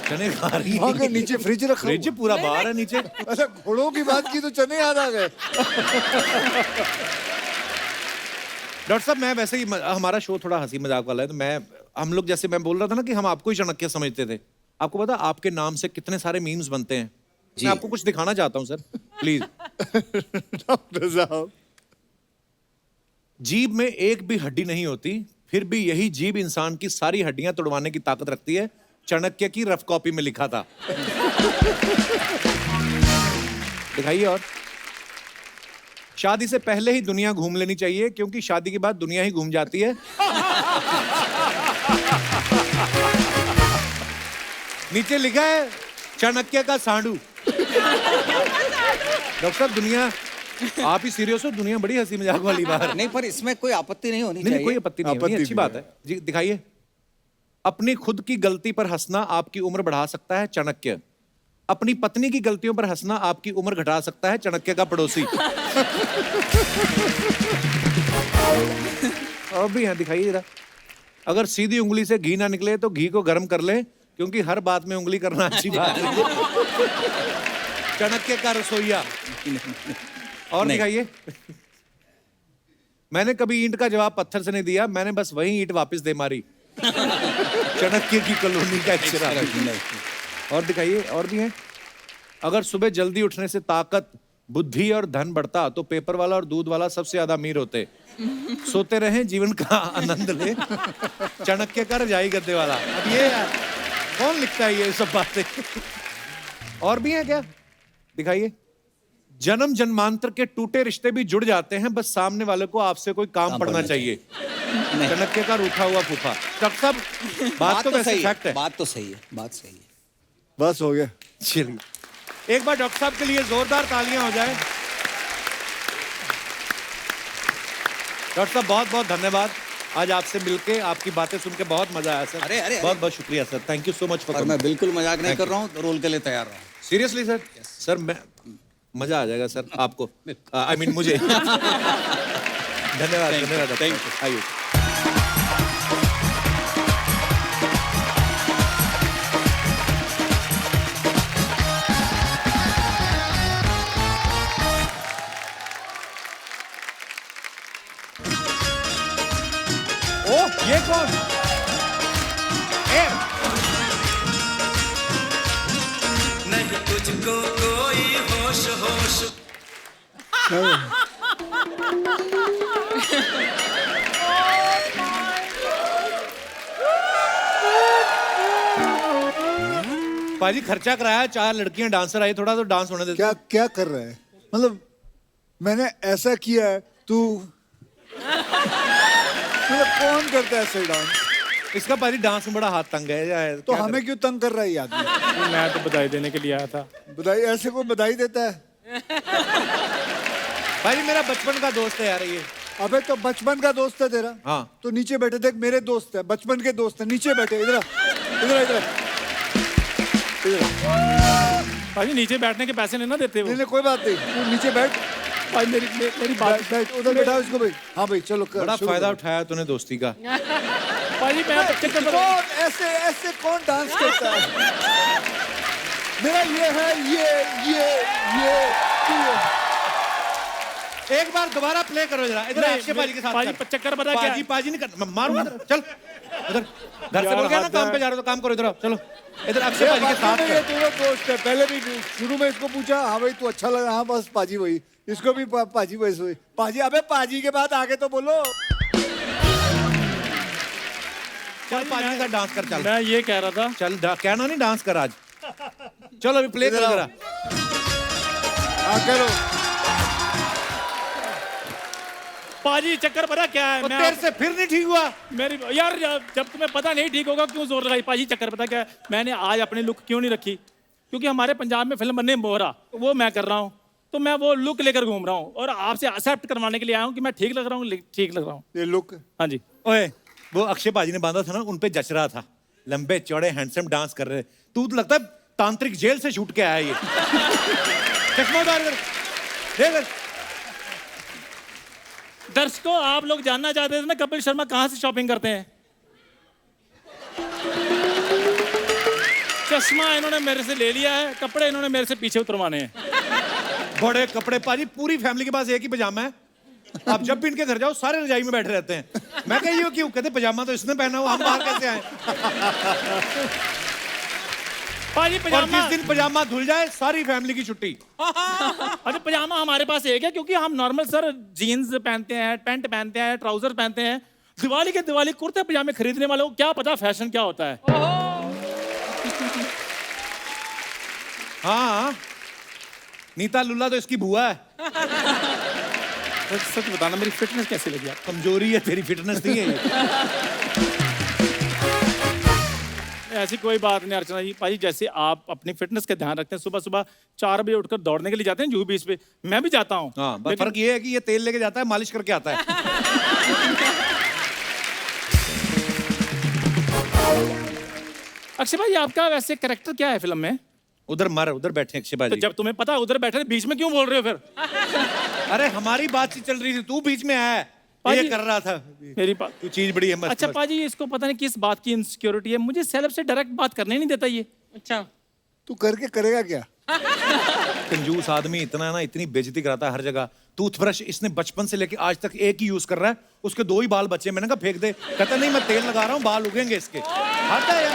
चने खा रही वहाँ के नीचे फ्रिज रखा, फ्रिज पूरा बाहर है नीचे। अच्छा, घोड़ों की बात की तो चने याद आ गए। डॉक्टर साहब, मैं वैसे ही हमारा शो थोड़ा हंसी मजाक वाला है, तो हम लोग जैसे मैं बोल रहा था ना कि हम आपको ही चाणक्य समझते थे। आपको पता आपके नाम से कितने सारे मीम्स बनते हैं? मैं आपको कुछ दिखाना चाहता हूँ सर, प्लीज। डॉक्टर साहब, जीभ में एक भी हड्डी नहीं होती, फिर भी यही जीभ इंसान की सारी हड्डियां तोड़वाने की ताकत रखती है। चाणक्य की रफ कॉपी में लिखा था। दिखाइए। और शादी से पहले ही दुनिया घूम लेनी चाहिए, क्योंकि शादी के बाद दुनिया ही घूम जाती है। नीचे लिखा है चाणक्य का सांडू। डॉक्टर साहब, दुनिया, आप ही सीरियस हो, दुनिया बड़ी हंसी मजाक वाली बात है। नहीं, पर इसमें कोई आपत्ति नहीं होनी नहीं, चाहिए। कोई आपत्ति नहीं होनी, अच्छी बात है जी। दिखाइए। अपनी खुद की गलती पर हंसना आपकी उम्र बढ़ा सकता है, चाणक्य। अपनी पत्नी की गलतियों पर हंसना आपकी उम्र घटा सकता है, चाणक्य का पड़ोसी। और भी है, दिखाइए जरा। अगर सीधी उंगली से घी ना निकले तो घी को गर्म कर ले, क्योंकि हर बात में उंगली करना अच्छी बात है। चाणक्य का रसोइया। और दिखाइए। मैंने कभी ईंट का जवाब पत्थर से नहीं दिया, मैंने बस वही ईंट वापस दे मारी। चाणक्य की कॉलोनी का अक्षरा। और दिखाइए। और भी है। अगर सुबह जल्दी उठने से ताकत, बुद्धि और धन बढ़ता तो पेपर वाला और दूध वाला सबसे ज्यादा अमीर होते। सोते रहें, जीवन का आनंद ले, चाणक्य का रजाई गद्दे वाला। अब ये यार कौन लिखता है ये सब बातें? और भी है क्या? दिखाइए। जन्म जन्मांतर के टूटे रिश्ते भी जुड़ जाते हैं, बस सामने वाले को आपसे कोई काम पड़ना चाहिए। चाणक्य का रूठा हुआ फूफा। डॉक्टर साहब, बात तो वैसे फैक्ट है। बात तो सही है, बात सही है। बस हो गया। चलिए, एक बार डॉक्टर साहब के लिए जोरदार तालियां हो जाए। डॉक्टर साहब, बहुत बहुत धन्यवाद। आज आपसे मिलके, आपकी बातें सुन के बहुत मजा आया सर। अरे बहुत बहुत शुक्रिया sir, thank you so much for. मैं बिल्कुल मजाक नहीं कर रहा हूँ, रोल के लिए तैयार रहा हूँ। Seriously sir? सर मैं मजा आ जाएगा सर आपको, आई मीन मुझे। धन्यवाद धन्यवाद, थैंक यू। आइए। ओह, ये कौन? नहीं तुझको कोई होश होश। पाजी खर्चा कराया, 4 लड़कियां डांसर आई, थोड़ा तो डांस होने देते। क्या क्या कर रहा है? मतलब मैंने ऐसा किया है, तू मतलब कौन करता है ऐसे डांस? इसका पाजी डांस में बड़ा हाथ तंग है। तो हमें क्यों तंग कर रहा है ये आदमी? मैं तो बधाई देने के लिए आया था। बधाई? ऐसे कोई बधाई देता है? भाई मेरा बचपन का दोस्त है यार ये। अबे तो बचपन का दोस्त है तेरा? हाँ। तो नीचे बैठे, देख मेरे दोस्त है, बचपन के दोस्त है, नीचे बैठे। इधर इधर इधर भाई नीचे बैठने के पैसे नहीं ना देते वो। नहीं, कोई बात नहीं, तू नीचे बैठ। भाई मेरी बात बैठ, उधर बैठा इसको भाई। हाँ भाई चलो कर, बड़ा शुरू फायदा करो। उठाया तूने दोस्ती का। भाई मैं कौन ऐसे ऐसे कौन डांस करता है? मेरा ये है, ये एक बार दोबारा प्ले करो जरा इधर अक्षय पाजी के साथ पाजी कर। चक्कर पता क्या है? पाजी नहीं कर, मैं मारूंगा इधर, चल उधर घर से बोल के ना काम पे जा रहे हो तो काम करो इधर आओ, चलो इधर अक्षय पाजी के साथ ये कर। दोनों दोस्त है। पहले भी शुरू में इसको पूछा, हाँ भाई तू अच्छा लगा, हाँ बस पाजी वही, इसको भी पाजी वही हुई। पाजी, अबे पाजी के बाद आगे तो बोलो। चल पाजी के साथ डांस कर, चल मैं ये कह रहा था, चल कहना नहीं डांस कर आज। चलो अभी प्ले करो जरा। हाँ करो। पाजी चक्कर पता क्या है? तो तेरे से फिर नहीं ठीक हुआ? मेरी यार जब तुम्हें पता नहीं ठीक होगा क्यों जोर लगाई? पाजी चक्कर पता क्या है? मैंने आज अपनी लुक क्यों नहीं रखी? क्योंकि हमारे पंजाब में फिल्म बनने मोहरा, वो मैं कर रहा हूँ, तो मैं वो लुक लेकर घूम रहा हूँ और आपसे एक्सेप्ट करवाने के लिए आया हूँ कि मैं ठीक लग रहा हूँ, ठीक लग रहा हूँ। ये लुक, हाँ जी। ओए वो अक्षय पाजी ने बांधा था ना, उन पे जच रहा था, लंबे चौड़े हैंडसम डांस कर रहे। तू तो लगता है तांत्रिक जेल से छूट के आया ये। चश्मा उतार कर देख। दर्शकों, आप लोग जानना चाहते थे ना कपिल शर्मा कहाँ से शॉपिंग करते हैं? चश्मा इन्होंने मेरे से ले लिया है, कपड़े इन्होंने मेरे से पीछे उतरवाने हैं। बड़े कपड़े पाजी, पूरी फैमिली के पास एक ही पजामा है। आप जब भी इनके घर जाओ सारे रजाई में बैठे रहते हैं। मैं कह ये क्यों? कहते पजामा तो इसने पहना हुआ, हम बाहर कैसे आए? पाजी और पजामा, जिस दिन पजामा धुल जाए सारी फैमिली की छुट्टी। अरे पजामा हमारे पास एक है क्योंकि हम नॉर्मल सर जीन्स पहनते हैं, पैंट पहनते हैं, ट्राउजर पहनते हैं। दिवाली के दिवाली कुर्ते पजामे खरीदने वालों को क्या पता फैशन क्या होता है। हाँ नीता लुल्ला तो इसकी बुआ है। सच बताना मेरी फिटनेस कैसी लगी आपको? कमजोरी है तेरी, फिटनेस नहीं है ये। ऐसी कोई बात नहीं अर्चना जी। भाई जैसे आप अपनी फिटनेस का ध्यान रखते हैं, सुबह सुबह 4 बजे उठकर दौड़ने के लिए जाते हैं जुहू बीच पे, मैं भी जाता हूँ। हाँ बस फर्क ये है कि ये तेल लेके जाता है, मालिश करके आता है। अक्षय भाई आपका वैसे कैरेक्टर क्या है फिल्म में? उधर मर, उधर बैठे अक्षय तो भाजी। जब तुम्हें पता उधर बैठे बीच में क्यों बोल रहे हो फिर? अरे हमारी बातचीत चल रही थी, तू बीच में है, ये पाजी, कर रहा था। मेरी बात, तू चीज बड़ी है मस्त। अच्छा पाजी इसको पता नहीं किस बात की इनसिक्योरिटी है, मुझे सेल्फ से डायरेक्ट बात करने नहीं देता ये। अच्छा तू करके करेगा क्या? कंजूस आदमी इतना ना, इतनी बेइज्जती कराता है हर जगह। टूथब्रश इसने बचपन से लेके आज तक एक ही यूज कर रहा है, उसके 2 ही बाल बचे। मैंने कहा फेंक दे, कहता नहीं मैं तेल लगा रहा हूँ, बाल उगेंगे इसके। हट जा यार।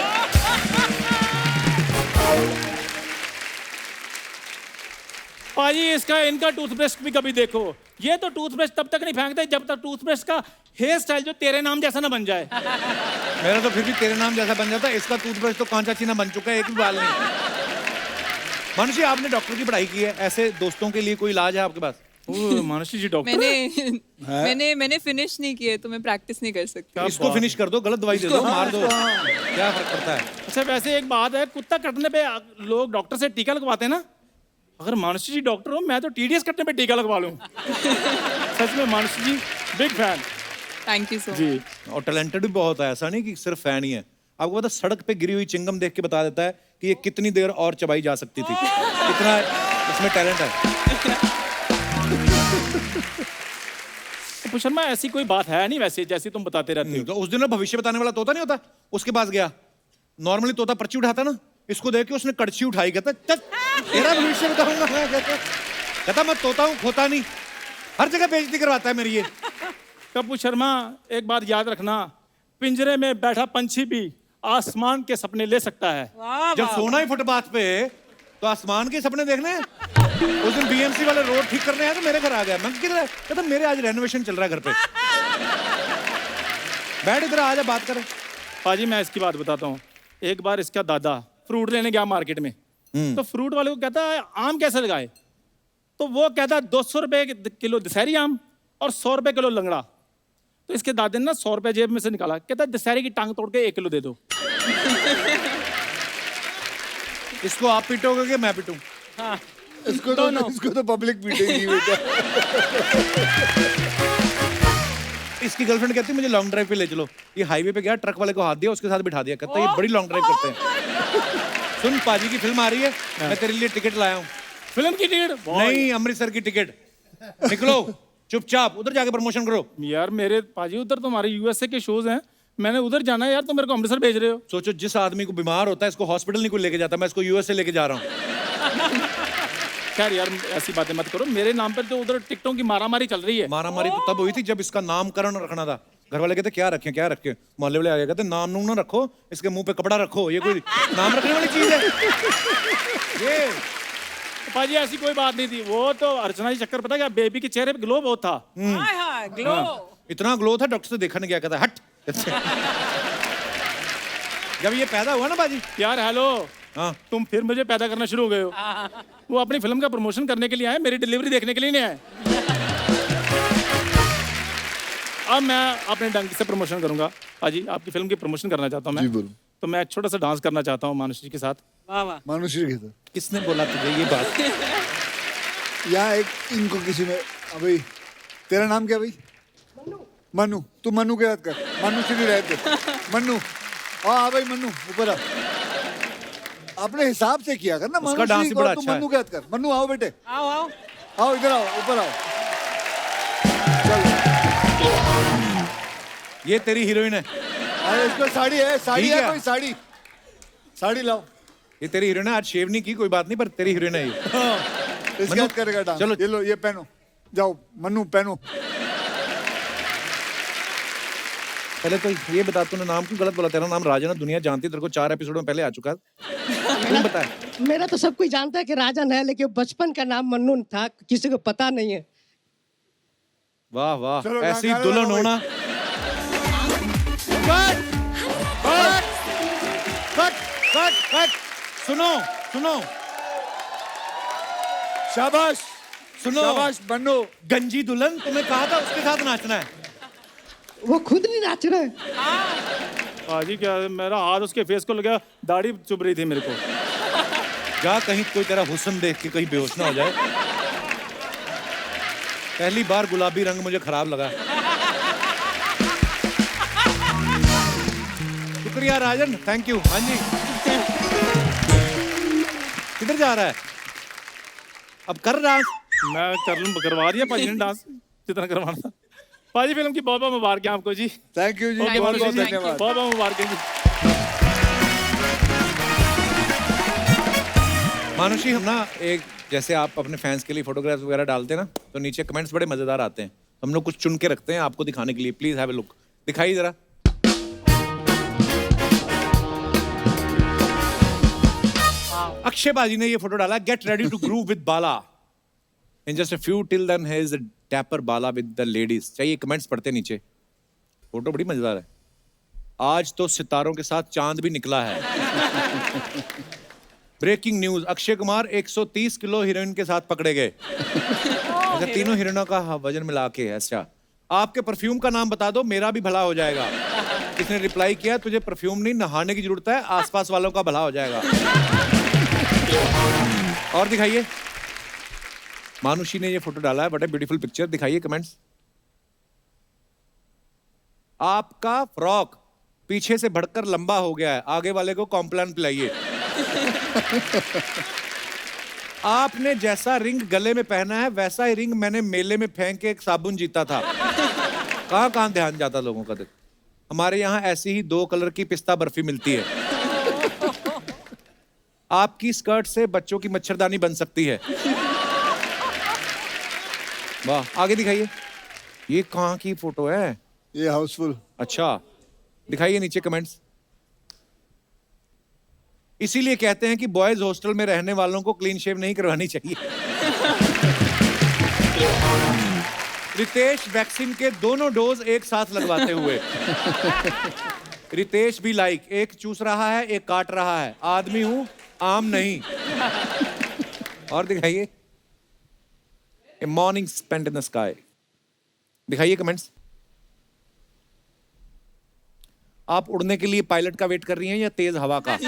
पाजी इसका इनका टूथब्रश भी कभी देखो। ये तो टूथब्रश तब तक नहीं फेंकते जब तक टूथब्रश का हेयर स्टाइल जो तेरे नाम जैसा ना बन जाए। मेरा तो फिर भी तेरे नाम जैसा बन जाता है, इसका टूथब्रश तो कांचा चीना बन चुका है, एक भी बाल नहीं। मनुष्य आपने डॉक्टर की पढ़ाई की है, ऐसे दोस्तों के लिए कोई इलाज है आपके पास? मानुषी जी डॉक्टर मैंने फिनिश नहीं किए तो मैं प्रैक्टिस नहीं कर सकती। इसको फिनिश कर दो, गलत दवाई दे दो, मार दो, क्या फर्क पड़ता है? अच्छा वैसे एक बात है, कुत्ता कटने पे लोग डॉक्टर से टीका लगवाते हैं ना। अगर मानुषी जी डॉक्टर हो, मैं तो टीडीएस कटने पे टीका लगवा लूं। सच में Manushi ji big fan. Thank you so जी। और टैलेंटेड भी बहुत है, ऐसा नहीं कि सिर्फ फैन ही है। आपको पता सड़क पे गिरी हुई चिंगम देख के बता देता है कि ये कितनी देर और चबाई जा सकती थी, इतना इसमें टैलेंट है। तो शर्मा ऐसी कोई बात है नहीं वैसे, जैसे तुम बताते रहते हो। तो उस दिन ना भविष्य बताने वाला तोता नहीं होता, उसके पास गया। नॉर्मली तोता पर्ची उठाता ना, इसको देख के उसने कड़छी उठाई, कहता तेरा भविष्य बताऊंगा। कहता मैं तोता हूँ, खोता नहीं, हर जगह बेइज्जती करवाता है मेरी ये। कपूर शर्मा एक बात याद रखना, पिंजरे में बैठा पंछी भी आसमान के सपने ले सकता है। जब सोना ही फुटपाथ पे तो आसमान के सपने देखने हैं। उस दिन बीएमसी वाले रोड ठीक करने आए तो मेरे घर आ गया। मैं किधर है? कहता मेरे आज रेनोवेशन चल रहा है घर पे। बैठ इधर, आ जा बात करें। पाजी मैं इसकी बात बताता हूँ। एक बार इसका दादा फ्रूट लेने गया मार्केट में, तो फ्रूट वाले को कहता है आम कैसे लगाए? तो वो कहता है 200 रुपए किलो दशहरी आम और 100 रुपए किलो लंगड़ा। तो इसके दादे ने ना 100 रुपए जेब में से निकाला, कहता है दशहरी की टांग तोड़ के 1 किलो दे दो। इसको आप पीटोगे कि मैं पीटूं? हाँ इसको तो पब्लिक पीटेगी बेटा। इसकी गर्लफ्रेंड कहती है मुझे लॉन्ग ड्राइव पे ले चलो। ये हाईवे पे गया, ट्रक वाले को हाथ दिया, उसके साथ बिठा दिया। कहता है ये बड़ी लॉन्ग ड्राइव करते हैं। सुन पाजी की फिल्म आ रही है, मैं तेरे लिए टिकट लाया हूँ। फिल्म की टिकट? नहीं, अमृतसर की टिकट। निकलो चुपचाप, उधर जाके प्रमोशन करो। यार मेरे पाजी उधर तो हमारे यूएसए के शोज हैं, मैंने उधर जाना है यार, तो मेरे को अमृतसर भेज रहे हो। सोचो जिस आदमी को बीमार होता है इसको हॉस्पिटल नहीं कोई लेके जाता, मैं इसको यूएसए लेके जा रहा हूँ। खैर यार ऐसी बातें मत करो, मेरे नाम पर तो उधर टिकटों की मारामारी चल रही है। मारामारी तो तब हुई थी जब इसका नामकरण रखना था। घर वाले कहते क्या रखें क्या रखें, मोहल्ले वाले आ गए कहते नाम नूम ना रखो, इसके मुंह पे कपड़ा रखो, ये कोई नाम रखने वाली चीज है ये? पाजी ऐसी कोई बात नहीं थी, वो तो अर्चना जी चक्कर, पता क्या, बेबी के चेहरे पे ग्लो बहुत था। हाय हाय ग्लो। इतना ग्लो था डॉक्टर से देखा नहीं गया, कहता हट। जब ये पैदा हुआ ना बाजी, यार हेलो, हाँ तुम फिर मुझे पैदा करना शुरू हो गए हो। वो अपनी फिल्म का प्रमोशन करने के लिए आए, मेरी डिलीवरी देखने के लिए नहीं आए। अब मैं अपने ढंग से प्रमोशन करूंगा। पाजी आपकी फिल्म की प्रमोशन करना चाहता हूँ मैं। जी बोलो। तो मैं एक छोटा सा डांस करना चाहता हूँ मानुषी जी के साथ। वाह वाह। मानुषी के साथ किसने बोला तुझे ये बात? यहाँ एक इनको किसी ने, अभी तेरा नाम क्या भाई? मनु। तू मनु के याद कर, मानुषी नहीं रहते मनु। हाँ भाई मनु ऊपर आ, अपने हिसाब से किया कर ना। उसका डांस ही बड़ा तू अच्छा है। मनु के याद कर। मनु आओ बेटे, आओ आओ। आओ इधर आओ, ऊपर आओ। चलो ये तेरी हीरोइन है? अरे इसको साड़ी है, साड़ी ठीक है है। कोई साड़ी, साड़ी लाओ। ये तेरी हीरोइन है? आज शेव नहीं की कोई बात नहीं, पर तेरी हीरोइन है ये। इसके मनु, याद करेगा डांस। चलो। ये लो, ये पहनो, जाओ मनु पहनो। पहले तो ये बता, तूने नाम क्यों गलत बोला? तेरा नाम राजन है, दुनिया जानती है तेरे को, 4 एपिसोड में पहले आ चुका है। तुम बता। मेरा तो सब कोई जानता है कि राजन है, लेकिन बचपन का नाम मन्नू था, किसी को पता नहीं है। वाह वाह, चलो, ऐसी गाना दुल्हन लगाओ होना। कट। सुनो सुनो शाबाश सुनो, शाबाश मनु। गंजी दुल्हन, तुम्हें कहा था उसके साथ नाचना है। वो खुद नहीं नाच रहे। पाजी क्या, मेरा हाथ उसके फेस को लगा, दाढ़ी चुभ रही थी मेरे को। जा कहीं कोई तेरा हुस्न देख के कहीं बेहोश ना हो जाए। पहली बार गुलाबी रंग मुझे खराब लगा। शुक्रिया राजन, थैंक यू। हाँ जी, किधर जा रहा है? अब कर डांस। मैं करवा दिया पाजी ने डांस जितना करवाना था। पाजी फिल्म की बहुत बहुत मुबारक है आपको जी। थैंक यू जी, ओके, बहुत बहुत मानुषी जी, धन्यवाद। बहुत बहुत मुबारक है जी। मानुषी, हम ना एक, जैसे आप अपने फैंस के लिए फोटोग्राफ्स वगैरह डालते हैं ना, तो नीचे कमेंट्स बड़े मजेदार आते हैं। हम लोग कुछ चुन के रखते हैं आपको दिखाने के लिए। प्लीज हैव ए लुक, दिखाइए जरा। अक्षय बाजी ने ये फोटो डाला, get ready to groove with Bala in just a few till then he is the dapper Bala with the ladies. चाहिए कमेंट्स पढ़ते नीचे। फोटो बड़ी मजेदार है। आज तो सितारों के साथ चांद भी निकला है। Breaking news, Akshay Kumar 130 kilo heroine के साथ पकड़े गए। अच्छा, तीनों हीरोइनों का वजन मिला के। अच्छा, आपके परफ्यूम का नाम बता दो, मेरा भी भला हो जाएगा। किसने रिप्लाई किया, तुझे परफ्यूम नहीं नहाने की जरूरत है, आसपास वालों का भला हो जाएगा। और दिखाइए, मानुषी ने ये फोटो डाला है, बड़ा ब्यूटीफुल पिक्चर। दिखाइए कमेंट्स। आपका फ्रॉक पीछे से बढ़कर लंबा हो गया है, आगे वाले को कॉम्प्लान पिलाइए। आपने जैसा रिंग गले में पहना है, वैसा ही रिंग मैंने मेले में फेंक के एक साबुन जीता था। कहाँ कहाँ ध्यान जाता लोगों का। देख, हमारे यहाँ ऐसी ही 2 कलर की पिस्ता बर्फी मिलती है। आपकी स्कर्ट से बच्चों की मच्छरदानी बन सकती है। वाह, आगे दिखाइए। ये कहाँ की फोटो है? ये हाउसफुल। अच्छा, दिखाइए नीचे कमेंट्स। इसीलिए कहते हैं कि बॉयज हॉस्टल में रहने वालों को क्लीन शेव नहीं करवानी चाहिए। रितेश वैक्सीन के दोनों डोज एक साथ लगवाते हुए। रितेश भी लाइक, एक चूस रहा है एक काट रहा है, आदमी हूं आम नहीं। और दिखाइए, a morning spent in the sky. दिखाइए कमेंट्स। आप उड़ने के लिए पायलट का वेट कर रही हैं या तेज हवा का?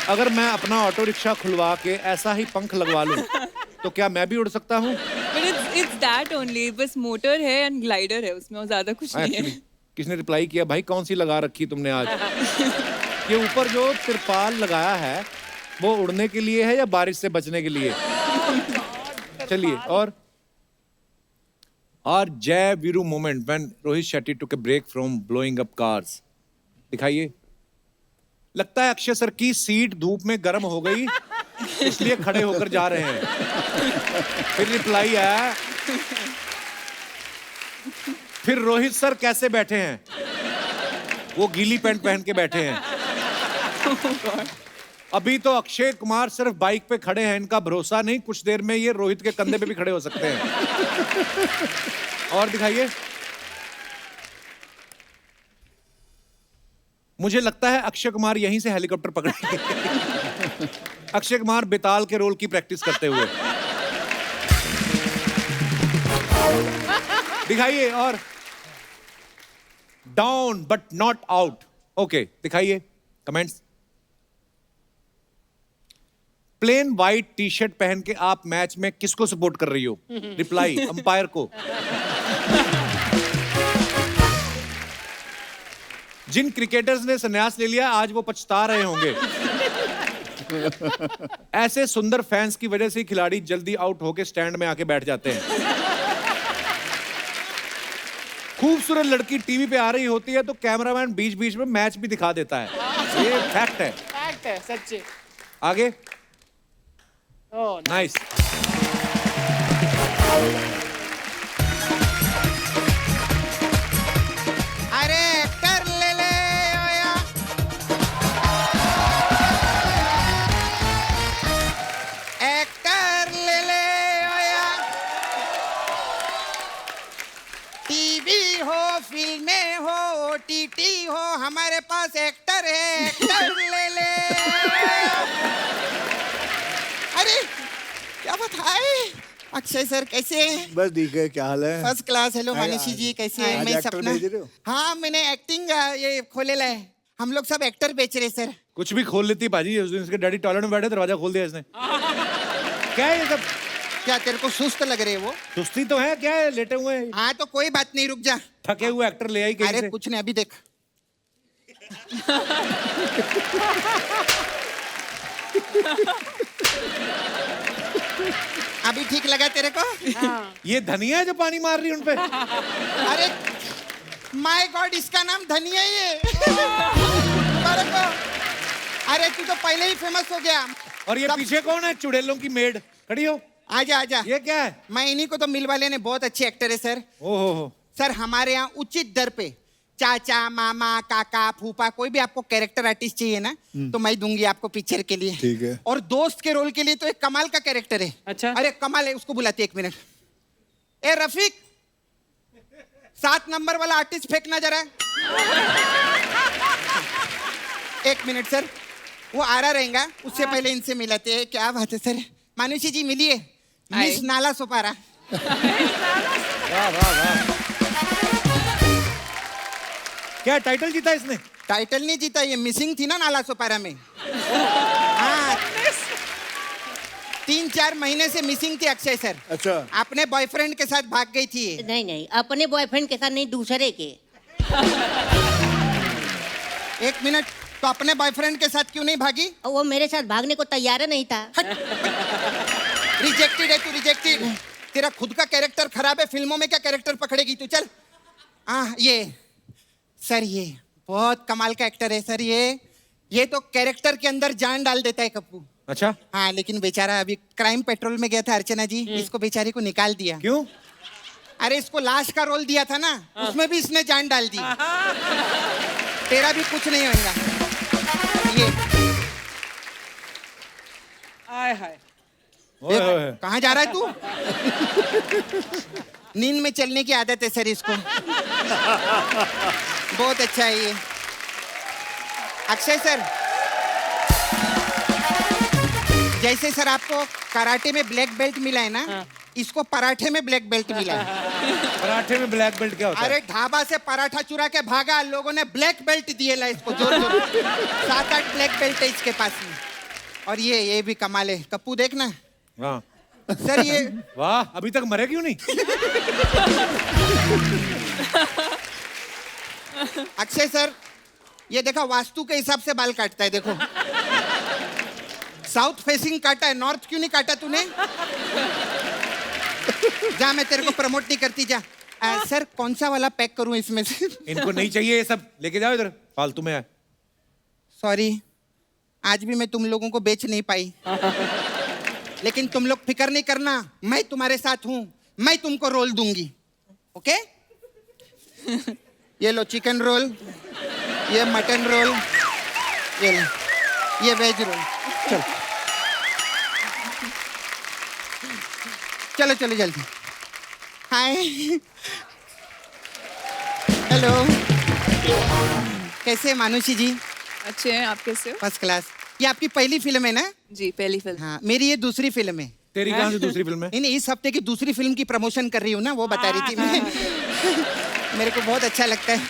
अगर मैं अपना ऑटो रिक्शा खुलवा के ऐसा ही पंख लगवा लूं, तो क्या मैं भी उड़ सकता हूं? But it's that only, बस मोटर है एंड ग्लाइडर है उसमें, और ज्यादा कुछ नहीं है। Actually, किसने रिप्लाई किया, भाई कौन सी लगा रखी तुमने आज? ये ऊपर जो तिरपाल लगाया है वो उड़ने के लिए है या बारिश से बचने के लिए? चलिए, और Jai Veeru moment when Rohit Shetty took a break from blowing up cars. दिखाइए। लगता है अक्षय सर की सीट धूप में गर्म हो गई इसलिए खड़े होकर जा रहे हैं। फिर रिप्लाई आया, फिर रोहित सर कैसे बैठे हैं? वो गीली पैंट पहन के बैठे हैं। अभी तो अक्षय कुमार सिर्फ बाइक पे खड़े हैं, इनका भरोसा नहीं, कुछ देर में ये रोहित के कंधे पे भी खड़े हो सकते हैं। और दिखाइए। मुझे लगता है अक्षय कुमार यहीं से हेलीकॉप्टर पकड़ेंगे। अक्षय कुमार बेताल के रोल की प्रैक्टिस करते हुए। दिखाइए। और down but not out. Okay, दिखाइए comments. Plain white T shirt पहन के आप मैच में किसको सपोर्ट कर रही हो? रिप्लाई, अंपायर को। जिन क्रिकेटर्स ने संन्यास ले लिया आज वो पछता रहे होंगे। ऐसे सुंदर फैंस की वजह से खिलाड़ी जल्दी आउट होके स्टैंड में आके बैठ जाते हैं। खूबसूरत लड़की टीवी पे आ रही होती है तो कैमरामैन बीच बीच में मैच भी दिखा देता है। ये फैक्ट है। फैक्ट है, सच्चे। आगे। ओह, नाइस। अरे एक्टर ले ले ओया। एक्टर ले ले ओया। टीवी हो, फिल्में हो, ओटीटी हो, हमारे पास एक्टर है। एक्टर ले ले। अरे क्या बात है अक्षय सर, कैसे हैं? बस ठीक है, क्या हाल है? First class. हेलो मानुषी जी, कैसे हैं? आज मैं एक्टर सपना। भेज रहे हो? हाँ, मैंने एक्टिंग ये खोलेला है। हम लोग सब एक्टर बेच रहे सर। कुछ भी खोल लेती भाजी। उस दिन इसके डैडी टॉयलेट में बैठे, दरवाजा खोल दिया इसने। क्या है ये सब? क्या तेरे को सुस्त लग रहे वो? सुस्ती तो है, क्या है, लेटे हुए हैं। हाँ तो कोई बात नहीं, रुक जा। थके हुए एक्टर ले आई कहीं अरे से। कुछ नहीं, अभी देख। अभी ठीक लगा तेरे को? ये धनिया है जो पानी मार रही है उनपे। अरे माय गॉड, इसका नाम धनिया ही है। तुम्हारे को, अरे तू तो पहले ही फेमस हो गया। और ये पीछे कौन है? चुड़ैलों की मेड खड़ी हो। आजा आजा। ये क्या है? मैं इन्हीं को तो मिल वाले ने बहुत अच्छे एक्टर है सर। ओहो। सर हमारे यहाँ उचित दर पे चाचा, मामा, काका, फूफा, कोई भी आपको कैरेक्टर आर्टिस्ट चाहिए ना तो मैं दूंगी आपको पिक्चर के लिए। ठीक है। और दोस्त के रोल के लिए तो एक कमाल का कैरेक्टर है। अच्छा। अरे कमाल है, उसको बुलाते 1 मिनट। ए रफीक, 7 नंबर वाला आर्टिस्ट फेंकना जरा। 1 मिनट सर, वो आ रहा रहेगा, उससे पहले इनसे मिलाते हैं। क्या बात है सर। मानुषी जी मिलिए, मिस नाला सोपारा। वाह वाह वाह। क्या टाइटल जीता इसने? टाइटल नहीं जीता, ये मिसिंग थी ना नाला सोपारा में। हाँ, 3-4 महीने से मिसिंग थी अक्षय सर। अच्छा। अपने बॉयफ्रेंड के साथ भाग गई थी ये। नहीं नहीं, अपने बॉयफ्रेंड के साथ नहीं, दूसरे के। 1 मिनट, तो अपने बॉयफ्रेंड के साथ क्यों नहीं भागी? वो मेरे साथ भागने को तैयार नहीं था। रिजेक्टेड है तू, रिजेक्टेड। तेरा खुद का कैरेक्टर खराब है, फिल्मों में क्या कैरेक्टर पकड़ेगी तू? चल। ये सर, ये बहुत कमाल का एक्टर है सर। ये तो कैरेक्टर के अंदर जान डाल देता है कप्पू। अच्छा। हाँ, लेकिन बेचारा अभी क्राइम पेट्रोल में गया था अर्चना जी, इसको बेचारी को निकाल दिया। क्यों? अरे इसको लाश का रोल दिया था ना, उसमें भी इसने जान डाल दी। तेरा भी कुछ नहीं होगा। ये आय हाय। कहाँ जा रहा है तू? नींद में चलने की आदत है सर इसको। बहुत अच्छा है ये। अक्षय सर, जैसे सर आपको कराटे में ब्लैक बेल्ट मिला है ना, इसको पराठे में ब्लैक बेल्ट मिला है। पराठे में ब्लैक बेल्ट क्या होता है? अरे ढाबा से पराठा चुरा के भागा, लोगों ने ब्लैक बेल्ट दिए ला इसको, जोर जोर। 7-8 ब्लैक बेल्ट है इसके पास में। और ये भी कमाल है कप्पू, देखना। हाँ सर ये वाह, अभी तक मरे क्यों नहीं? अक्षय सर, ये देखा वास्तु के हिसाब से बाल काटता है, देखो। साउथ फेसिंग काटा है, नॉर्थ क्यों नहीं काटा तूने? जा, मैं तेरे को प्रमोट नहीं करती, जा। सर कौन सा वाला पैक करूं इसमें से? इनको नहीं चाहिए ये सब, लेके जाओ इधर, फालतू में है। सॉरी आज भी मैं तुम लोगों को बेच नहीं पाई, लेकिन तुम लोग फिक्र नहीं करना, मैं तुम्हारे साथ हूं, मैं तुमको रोल दूंगी, ओके? ये लो चिकन रोल, ये मटन रोल, ये लो, ये वेज रोल। चलो चलो चलो जल्दी। हाय, हेलो, कैसे हैं मानुषी जी? अच्छे हैं, आप कैसे हो? First class. ये आपकी पहली फिल्म है ना? जी, पहली फिल्म। हाँ, मेरी ये दूसरी फिल्म है। तेरी कहाँ से दूसरी फिल्म है? नहीं, इस हफ्ते की दूसरी फिल्म की प्रमोशन कर रही हूँ ना, वो बता रही थी मैं। मेरे को बहुत अच्छा लगता है,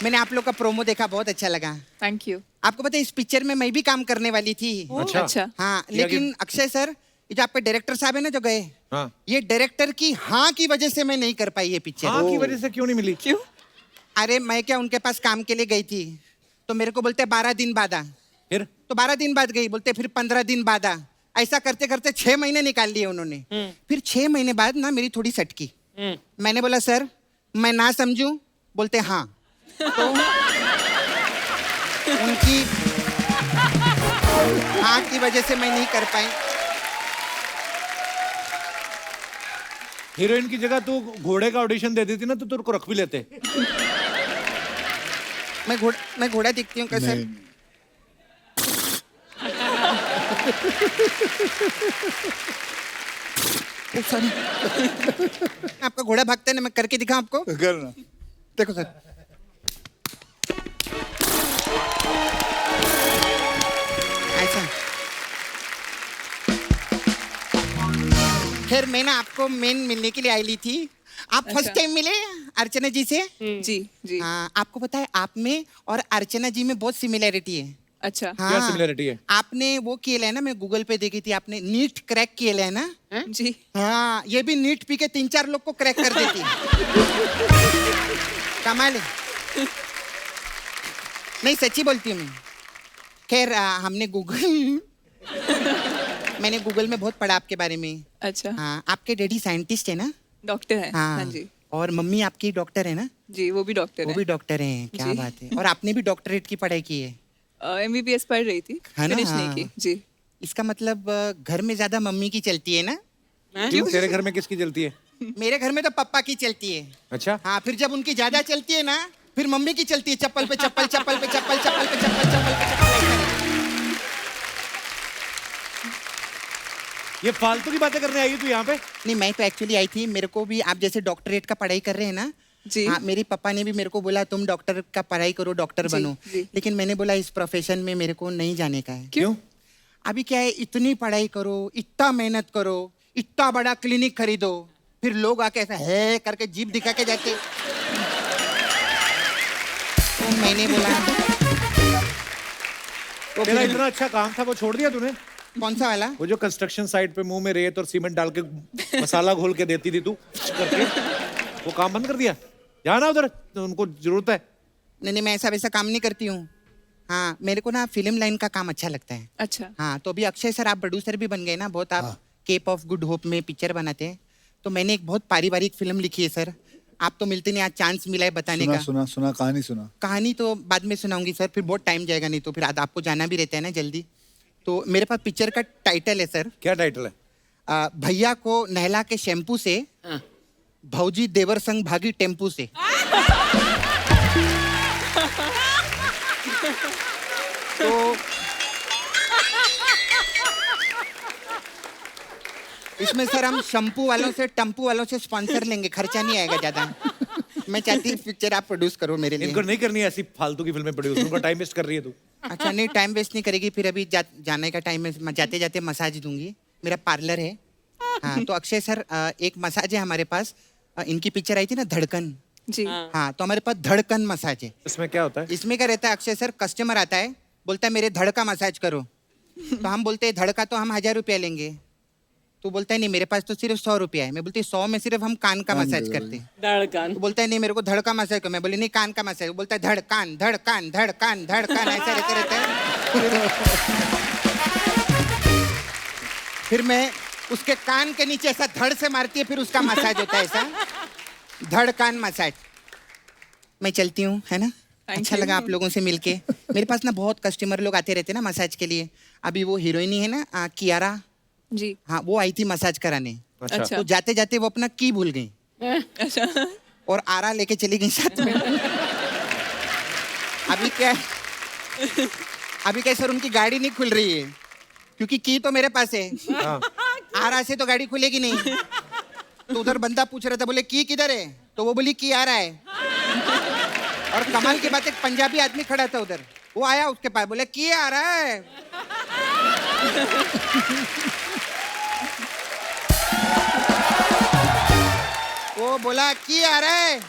मैंने आप लोग का प्रोमो देखा, बहुत अच्छा लगा। Thank you. आपको पता है इस पिक्चर में मैं भी काम करने वाली थी। अच्छा। अच्छा। हाँ, लेकिन अक्षय सर, ये जो आपके डायरेक्टर साहब है ना जो गए, हाँ। ये डायरेक्टर की हाँ की वजह से मैं नहीं कर पाई ये पिक्चर। हाँ की वजह से क्यों नहीं मिली? क्यों? अरे मैं क्या उनके पास काम के लिए गई थी, तो मेरे को बोलते 12 दिन बाद आ, फिर तो 12 दिन बाद गई, बोलते फिर 15 दिन बाद आ, ऐसा करते करते 6 महीने निकाल लिए उन्होंने। फिर 6 महीने बाद ना मेरी थोड़ी सटकी, मैंने बोला सर मैं ना समझूं, बोलते हाँ, तो उनकी हाँ की वजह से मैं नहीं कर पाई। हीरोइन की जगह तू घोड़े का ऑडिशन दे देती ना तो तेरे को रख भी लेते। मैं घोड़ा दिखती हूँ कैसे? सॉरी, आपका घोड़ा भागता है ना, मैं करके दिखाऊं आपको? करना। देखो सर, ऐसा। खैर मैं ना आपको मेन मिलने के लिए आई ली थी। आप फर्स्ट टाइम मिले अर्चना जी से? जी जी। हाँ, आपको पता है आप में और अर्चना जी में बहुत सिमिलैरिटी है। अच्छा। क्या सिमिलैरिटी है? आपने वो किया है ना, मैं गूगल पे देखी थी, आपने नीट क्रैक किया है ना? जी। हाँ, ये भी नीट पी के 3-4 लोग को क्रैक कर देती है। कमाल है। नहीं सच्ची बोलती हूँ मैं। खैर हमने मैंने गूगल में बहुत पढ़ा आपके बारे में। अच्छा। हाँ, आपके डैडी साइंटिस्ट है ना? डॉक्टर है। हाँ जी। और मम्मी आपकी डॉक्टर है ना? जी, वो भी डॉक्टर है। वो भी डॉक्टर हैं, क्या बात है। और आपने भी डॉक्टरेट की पढ़ाई की है? MBBS पढ़ रही थी, फिनिश नहीं की। जी। इसका मतलब घर में ज्यादा मम्मी की चलती है ना? क्यों? तेरे घर में किसकी चलती है? मेरे घर में तो पापा की चलती है। अच्छा। हाँ, फिर जब उनकी ज्यादा चलती है ना, फिर मम्मी की चलती है, चप्पल पे चप्पल, चप्पल पे चप्पल, चप्पल पे चप्पल, चप्पल पे चप्पल। ये फालतू की बातें करने आई है तू यहाँ पे? नहीं, मैं तो एक्चुअली आई थी, मेरे को भी आप जैसे डॉक्टरेट का पढ़ाई कर रहे हैं ना जी। हाँ, मेरे पापा ने भी मेरे को बोला तुम डॉक्टर का पढ़ाई करो, डॉक्टर बनो। लेकिन मैंने बोला इस प्रोफेशन में मेरे को नहीं जाने का है। क्यों? अभी क्या है, इतनी पढ़ाई करो, इतना मेहनत करो, इतना बड़ा क्लिनिक खरीदो, फिर लोग आके ऐसा है करके जीप दिखा के जाते। तो मैंने बोला तो तेरा इतना अच्छा काम था वो छोड़ दिया तूने? कौन सा वाला? वो जो कंस्ट्रक्शन साइट पे मुंह में रेत और सीमेंट डाल के मसाला घोल के देती थी तू करके, वो काम बंद कर दिया? जाना उधर, तो उनको जरूरत है। नहीं, मैं ऐसा वैसा काम नहीं करती हूँ। हाँ, मेरे को ना फिल्म लाइन का काम अच्छा लगता है। अच्छा। हाँ, तो अभी अक्षय सर आप प्रोड्यूसर भी बन गए ना, बहुत आप केप ऑफ गुड होप में पिक्चर बनाते हैं, तो मैंने एक बहुत पारिवारिक फिल्म लिखी है सर। आप तो मिलते नहीं, आज चांस मिला है बताने का। सुना कहानी सुना। कहानी तो बाद में सुनाऊंगी सर, फिर बहुत टाइम जाएगा, नहीं तो फिर आज आपको जाना भी रहता है ना जल्दी। तो मेरे पास पिक्चर का टाइटल है सर। क्या टाइटल है? भैया को नहला के शैम्पू से, भौजी देवर संग भागी टेम्पू से। तो इसमें सर हम शैम्पू वालों से, टम्पू वालों से स्पॉन्सर लेंगे, खर्चा नहीं आएगा ज्यादा। मैं चाहती हूँ पिक्चर आप प्रोड्यूस करो मेरे लिए। इनको नहीं करनी ऐसी फालतू की फिल्में प्रोड्यूस, उनका टाइम वेस्ट कर रही है तू। अच्छा, नहीं टाइम वेस्ट नहीं करेगी, फिर अभी जाने का टाइम है, जाते जाते मसाज दूंगी, मेरा पार्लर है। हाँ, तो अक्षय सर एक मसाज है हमारे पास, इनकी पिक्चर आई थी ना धड़कन जी। हाँ, तो हमारे पास धड़कन मसाज है। इसमें क्या होता है? इसमें क्या रहता है अक्षय सर, कस्टमर आता है, बोलता है मेरे धड़ का मसाज करो, तो हम बोलते हैं धड़ का तो हम 1000 रुपया लेंगे, तो बोलता है नहीं मेरे पास तो सिर्फ 100 रुपया है। मैं बोलती 100 में सिर्फ हम कान का मसाज करते हैं। धड़कन। तो बोलता है नहीं मेरे को धड़ का मसाज करो। मैं बोली नहीं कान का मसाज। बोलता है धड़ कान धड़ कान धड़ कान धड़ कान, ऐसा रहता है। फिर मैं उसके कान के नीचे ऐसा धड़ से मारती है, फिर उसका मसाज होता है ऐसा, धड़ कान मसाज। मैं चलती हूँ, है ना? अच्छा लगा आप लोगों से मिलके। मेरे पास ना बहुत कस्टमर लोग आते रहते हैं ना मसाज के लिए। अभी वो हीरोइन है ना कियारा, जी हाँ वो आई थी मसाज कराने। अच्छा। तो जाते जाते वो अपना की भूल गई अच्छा और आरा लेके चली गई साथ में। अभी क्या सर उनकी गाड़ी नहीं खुल रही है क्योंकि की तो मेरे पास है, आरा से तो गाड़ी खुलेगी नहीं। तो उधर बंदा पूछ रहा था, बोले की किधर है? तो वो बोली की आ रहा है। और कमाल की बात, एक पंजाबी आदमी खड़ा था उधर, वो आया उसके पास, बोले की आ रहा है। वो बोला की आ रहा है,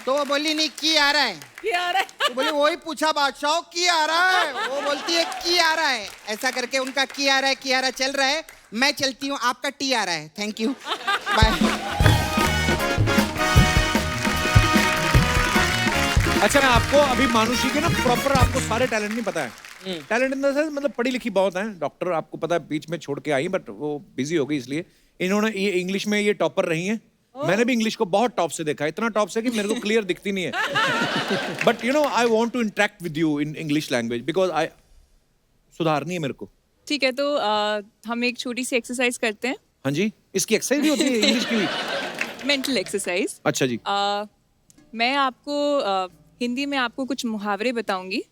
तो वो बोली नहीं की आ रहा है। की आ रहा है? तो बोले वही पूछा बादशाह की आ रहा है, वो बोलती है की आ रहा है। ऐसा करके उनका की आ रहा है, की आ रहा है चल रहा है। मैं चलती हूँ, आपका टी आ रहा है। Thank you, bye. अच्छा, मैं आपको अभी मानुषी के ना प्रॉपर आपको सारे टैलेंट नहीं पता है। टैलेंट इन द सेंस मतलब पढ़ी लिखी बहुत है, डॉक्टर आपको पता है बीच में छोड़ के आई, बट वो बिजी हो गई इसलिए। इन्होंने ये इंग्लिश में ये टॉपर रही हैं। मैंने भी इंग्लिश को बहुत टॉप से देखा है, इतना टॉप से कि मेरे को क्लियर दिखती नहीं है। But you know I want to interact with you in English language because I सुधारनी है मेरे को। ठीक है, तो हम एक छोटी सी एक्सरसाइज करते हैं। हाँ जी, इसकी एक्सरसाइज भी होती है इंग्लिश की भी? Mental exercise. अच्छा जी। मैं आपको हिंदी में आपको कुछ मुहावरे बताऊंगी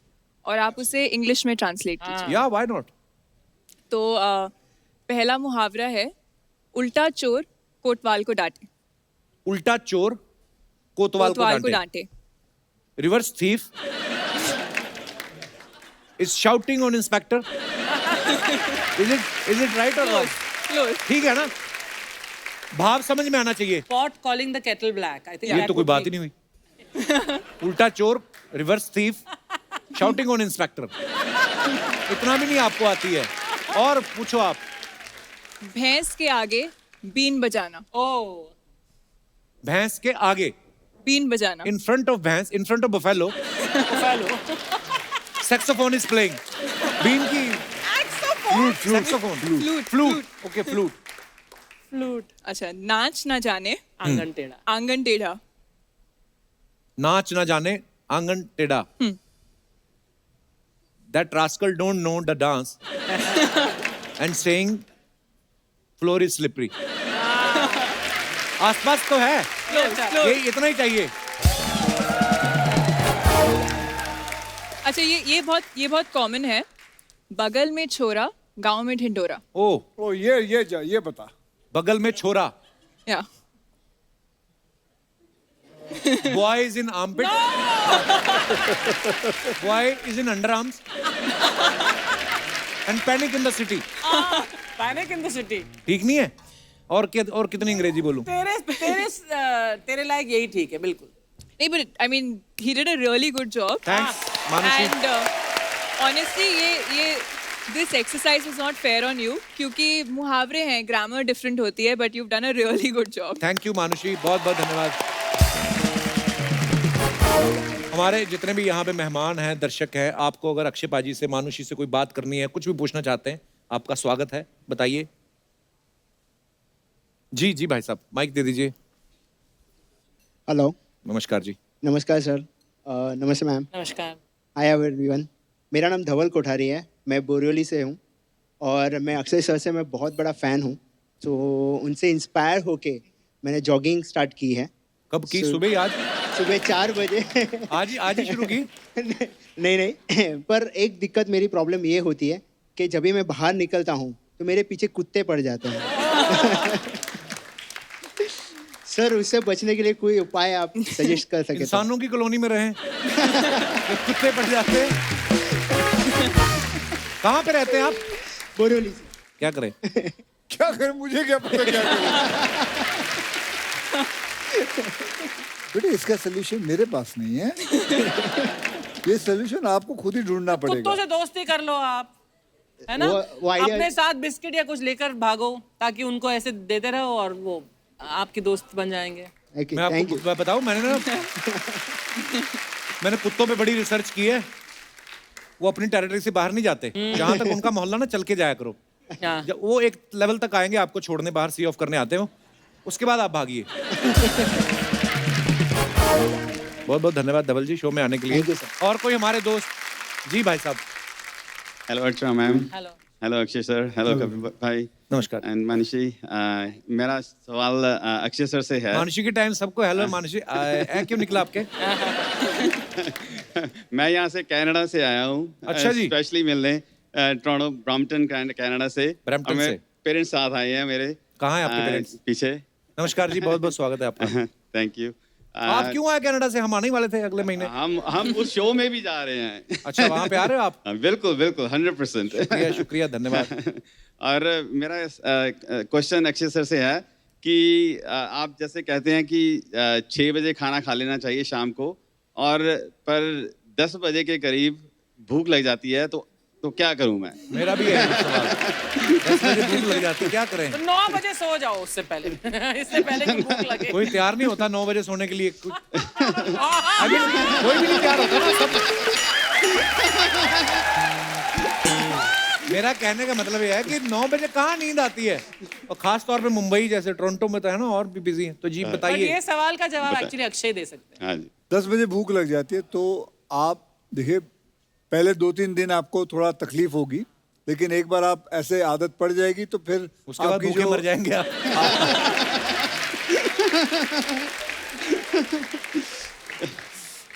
और आप उसे इंग्लिश में ट्रांसलेट कीजिए। या व्हाई नॉट। तो पहला मुहावरा है, उल्टा चोर कोतवाल को डांटे। उल्टा चोर कोतवाल को डांटे। Reverse thief is shouting on inspector. Is it right और रॉन्ग? ठीक है ना, भाव समझ में आना चाहिए। Pot calling the kettle black, I think ये तो कोई बात ही नहीं हुई। उल्टा चोर, reverse thief, shouting on inspector, इतना भी नहीं आपको आती है। और पूछो आप। भैंस के आगे बीन बजाना। ओह, भैंस के आगे बीन बजाना। इन फ्रंट ऑफ भैंस, in front of buffalo, saxophone is playing. बीन की saxophone, flute, okay flute. Flute. अच्छा, नाच ना जाने आंगन टेढ़ा। आंगन टेढ़ा। नाच ना जाने आंगन टेढ़ा। That rascal don't know the dance and saying floor is slippery. आसपास तो है, ये इतना ही चाहिए। अच्छा, ये बहुत कॉमन है। बगल में छोरा, गांव में ढिंडोरा। ओ ये बता। बगल में छोरा। या Boy is in armpit. Boy is in underarms. And panic in the city. Panic in the city. ठीक नहीं है? और कितनी अंग्रेजी बोलूं? तेरे लायक यही ठीक है, बिल्कुल। नहीं, but I mean he did a really good job. Thanks, Manushi. And honestly ये this exercise was not fair on you क्योंकि मुहावरे हैं, grammar different होती है, but you've done a really good job. Thank you मानुषी, बहुत बहुत धन्यवाद। हमारे जितने भी यहाँ पे मेहमान हैं, दर्शक हैं, आपको अगर अक्षय पाजी से, मानुषी से कोई बात करनी है, कुछ भी पूछना चाहते हैं, आपका स्वागत है, बताइए। जी जी भाई साहब, माइक दे दीजिए। हेलो, नमस्कार जी। नमस्कार सर। नमस्ते मैम। नमस्कार। हाय एवरीवन, मेरा नाम धवल कोठारी है, मैं बोरिवली से हूँ और मैं अक्षय सर से मैं बहुत बड़ा फ़ैन हूँ। तो उनसे इंस्पायर होके मैंने जॉगिंग स्टार्ट की है। कब की? सुबह ही? आज सुबह 4 बजे। आज ही शुरू की? नहीं पर एक दिक्कत, मेरी प्रॉब्लम ये होती है कि जब भी मैं बाहर निकलता हूँ तो मेरे पीछे कुत्ते पड़ जाते हैं। सर, उससे बचने के लिए कोई उपाय आप सजेस्ट कर सके? इंसानों की कॉलोनी में रहें। कुत्ते पड़ जाते हैं। कहाँ पे रहते हैं आप? बोरिवली। क्या करें? क्या करें, मुझे क्या पता क्या करें। बेटे, इसका सोल्यूशन मेरे पास नहीं है। ये सोल्यूशन आपको खुद ही ढूंढना पड़ेगा। कुत्तों से दोस्ती कर लो आप, है ना? वो अपने साथ बिस्किट या कुछ लेकर भागो ताकि उनको ऐसे देते रहो और वो आपकी दोस्त बन जाएंगे। मैं आपको बताऊं, मैंने कुत्तों पे बड़ी रिसर्च की है। वो अपनी टेरिटरी से बाहर नहीं जाते। जहां तक उनका मोहल्ला ना, चल के जाया करो। जब वो एक लेवल तक आएंगे आपको छोड़ने, बाहर सी ऑफ करने आते हो, उसके बाद आप भागिए। बहुत बहुत धन्यवाद धवल जी शो में आने के लिए। और कोई हमारे दोस्त जी भाई साहब। Hello Archana ma'am. Hello. Hello Akshay sir. Hello Kapil भाई। नमस्कार। एंड मानुषी, मेरा सवाल अक्षय सर से है। मानुषी के टाइम सबको हेलो मानुषी क्यों निकला आपके? मैं यहाँ से कनाडा से आया हूँ। अच्छा जी। स्पेशली मिलने टोरंटो ब्रैम्पटन कनाडा से। ब्रैम्पटन से। पेरेंट्स साथ आए हैं मेरे। कहाँ है आपके पेरेंट्स? पीछे। नमस्कार जी, बहुत बहुत स्वागत है आपका। Thank you. आप क्यों आए कनाडा से? हम आने ही वाले थे अगले महीने। हम उस शो में भी जा रहे हैं। अच्छा, वहाँ पे आ रहे हो आप? बिल्कुल बिल्कुल 100%। शुक्रिया शुक्रिया, धन्यवाद। और मेरा क्वेश्चन अक्षय सर से है कि आप जैसे कहते हैं कि 6 बजे खाना खा लेना चाहिए शाम को, और पर 10 बजे के करीब भूख लग जाती है, तो क्या करूं मैं? मेरा भी है सवाल। 10 बजे भूख लग जाती है, क्या करें? तो 9 बजे सो जाओ उससे पहले। इससे पहले कि भूख लगे। कोई तैयार नहीं होता 9 बजे सोने के लिए। कोई भी नहीं तैयार होता ना सब। मेरा कहने का मतलब ये है कि 9 बजे कहाँ नींद आती है, और खास तौर पे मुंबई जैसे टोरंटो में तो है ना, और भी बिजी है। तो जी बताइए। ये सवाल का जवाब एक्चुअली अक्षय दे सकते हैं। 10 बजे भूख लग जाती है तो आप देखिए, पहले 2-3 दिन आपको थोड़ा तकलीफ होगी, लेकिन एक बार आप ऐसे आदत पड़ जाएगी तो फिर उसके बाद भूखे मर जाएंगे आप।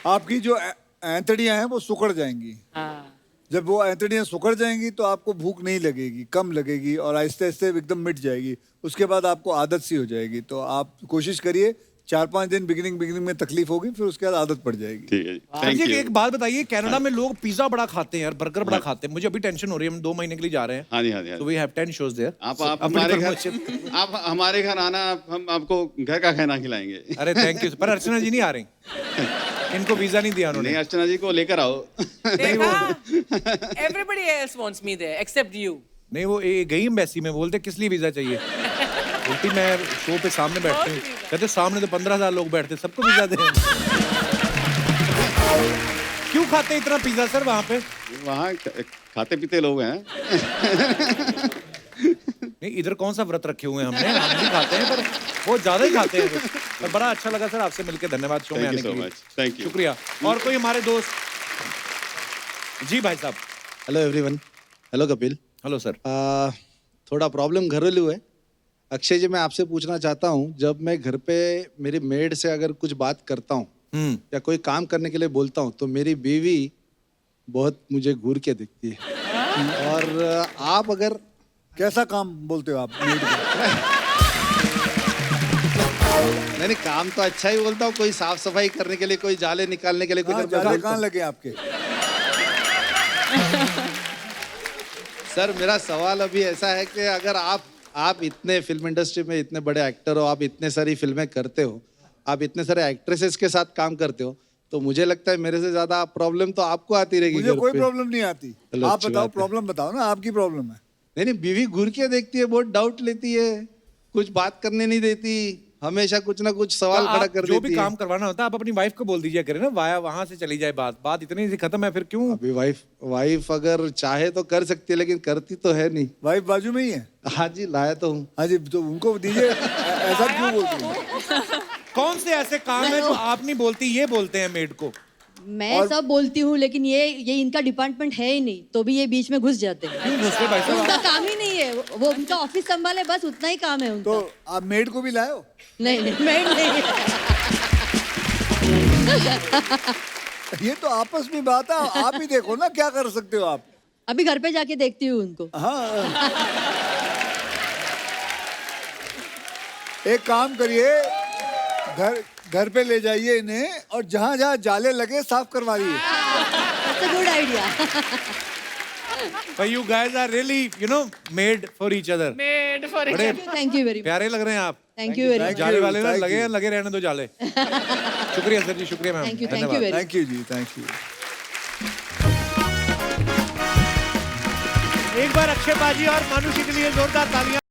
आपकी जो एंतड़ियां हैं वो सुकड़ जाएंगी। जब वो एंतड़ियां सुकड़ जाएंगी तो आपको भूख नहीं लगेगी, कम लगेगी, और आहिस्ते आहिस्ते एकदम मिट जाएगी। उसके बाद आपको आदत सी हो जाएगी। तो आप कोशिश करिए, 4-5 दिन बिगिनिंग में तकलीफ होगी, फिर उसके बाद आदत पड़ जाएगी। ठीक है जी। Thank ji you. एक बात बताइए, कनाडा में लोग पिज्जा बड़ा खाते हैं यार, बर्गर बड़ा खाते हैं। मुझे अभी टेंशन हो रही है, हम 2 महीने के लिए जा रहे हैं। हाँ जी हाँ जी। So we have 10 shows there. आप हमारे घर आना, हम आपको घर का खाना खिलाएंगे। अरे थैंक यू। पर अर्चना जी नहीं आ रही, इनको वीजा नहीं दिया उन्होंने। नहीं, अर्चना जी को लेकर आओ। Everybody else wants me there except you. नहीं, वो गई एम्बेसी में, बोलते किस लिए वीजा चाहिए। बोलती मैं शो पे सामने बैठती हूँ, कहते सामने तो 15,000 लोग बैठते, सबको वीजा दे। क्यों खाते इतना पिज्जा सर वहाँ पे? वहाँ खाते पीते लोग हैं। नहीं, इधर कौन सा व्रत रखे हुए हैं हमने, हम भी खाते हैं, पर वो ज्यादा ही खाते हैं। पर बड़ा अच्छा लगा सर आपसे मिलकर, धन्यवाद शो में आने के लिए। Thank you. शुक्रिया। और कोई हमारे दोस्त जी भाई साहब। Hello everyone. Hello Kapil. Hello sir. थोड़ा प्रॉब्लम घरेलू है। अक्षय जी, मैं आपसे पूछना चाहता हूँ, जब मैं घर पे मेरी मेड से अगर कुछ बात करता हूँ या कोई काम करने के लिए बोलता हूँ, तो मेरी बीवी बहुत मुझे घूर के देखती है। और आप अगर कैसा काम बोलते हो आप मेड को? नहीं, काम तो अच्छा ही बोलता हूँ। कोई साफ सफाई करने के लिए, कोई जाले निकालने के लिए, कोई जाले कहाँ लगे आपके? सर, मेरा सवाल अभी ऐसा है कि अगर आप इतने फिल्म इंडस्ट्री में इतने बड़े एक्टर हो, आप इतने सारी फिल्में करते हो, आप इतने सारे एक्ट्रेसेस के साथ काम करते हो, तो मुझे लगता है मेरे से ज्यादा प्रॉब्लम तो आपको आती रहेगी। मुझे कोई प्रॉब्लम नहीं आती। आप बताओ, प्रॉब्लम बताओ ना, आपकी प्रॉब्लम है। नहीं, बीवी घूर के देखती है, बहुत डाउट लेती है, कुछ बात करने नहीं देती, हमेशा कुछ ना कुछ सवाल खड़ा कर देती है। जो भी काम करवाना होता है आप अपनी वाइफ को बोल दीजिए, करें ना, वहां से चली जाए बात इतनी सी खत्म है, फिर क्यों? अभी वाइफ अगर चाहे तो कर सकती है, लेकिन करती तो है नहीं। वाइफ बाजू में ही है? हाँ जी, लाया तो हूँ। हाँ जी, तो उनको दीजिए। ऐसा क्यों बोलती है? कौन से ऐसे काम है जो आप नहीं बोलती, ये बोलते हैं मेड को? मैं सब बोलती हूँ, लेकिन ये इनका डिपार्टमेंट है ही नहीं, तो भी ये बीच में घुस जाते हैं। क्यों घुसते भाई साहब? उनका काम ही नहीं है, वो उनका ऑफिस संभाले, बस उतना ही काम है उनका। तो आप मेड को भी लाए हो? नहीं, मेड नहीं। ये तो आपस में बात है, आप ही देखो ना क्या कर सकते हो आप। अभी घर पे जाके देखती हूँ उनको। हाँ, एक काम करिए, घर पे ले जाइए इन्हें, और जहाँ जहाँ जाले लगे साफ करवाइए। Good idea. But you guys are really, made for each other. Made for each बड़े other. Thank you very much. प्यारे लग रहे हैं आप। Thank you very much. जाले वाले ना लगे रहने दो जाले। शुक्रिया सर जी, शुक्रिया ma'am. Thank you very much. Thank you ji, thank you. एक बार अक्षय बाजी और मानुषी के लिए जोरदार तालियां।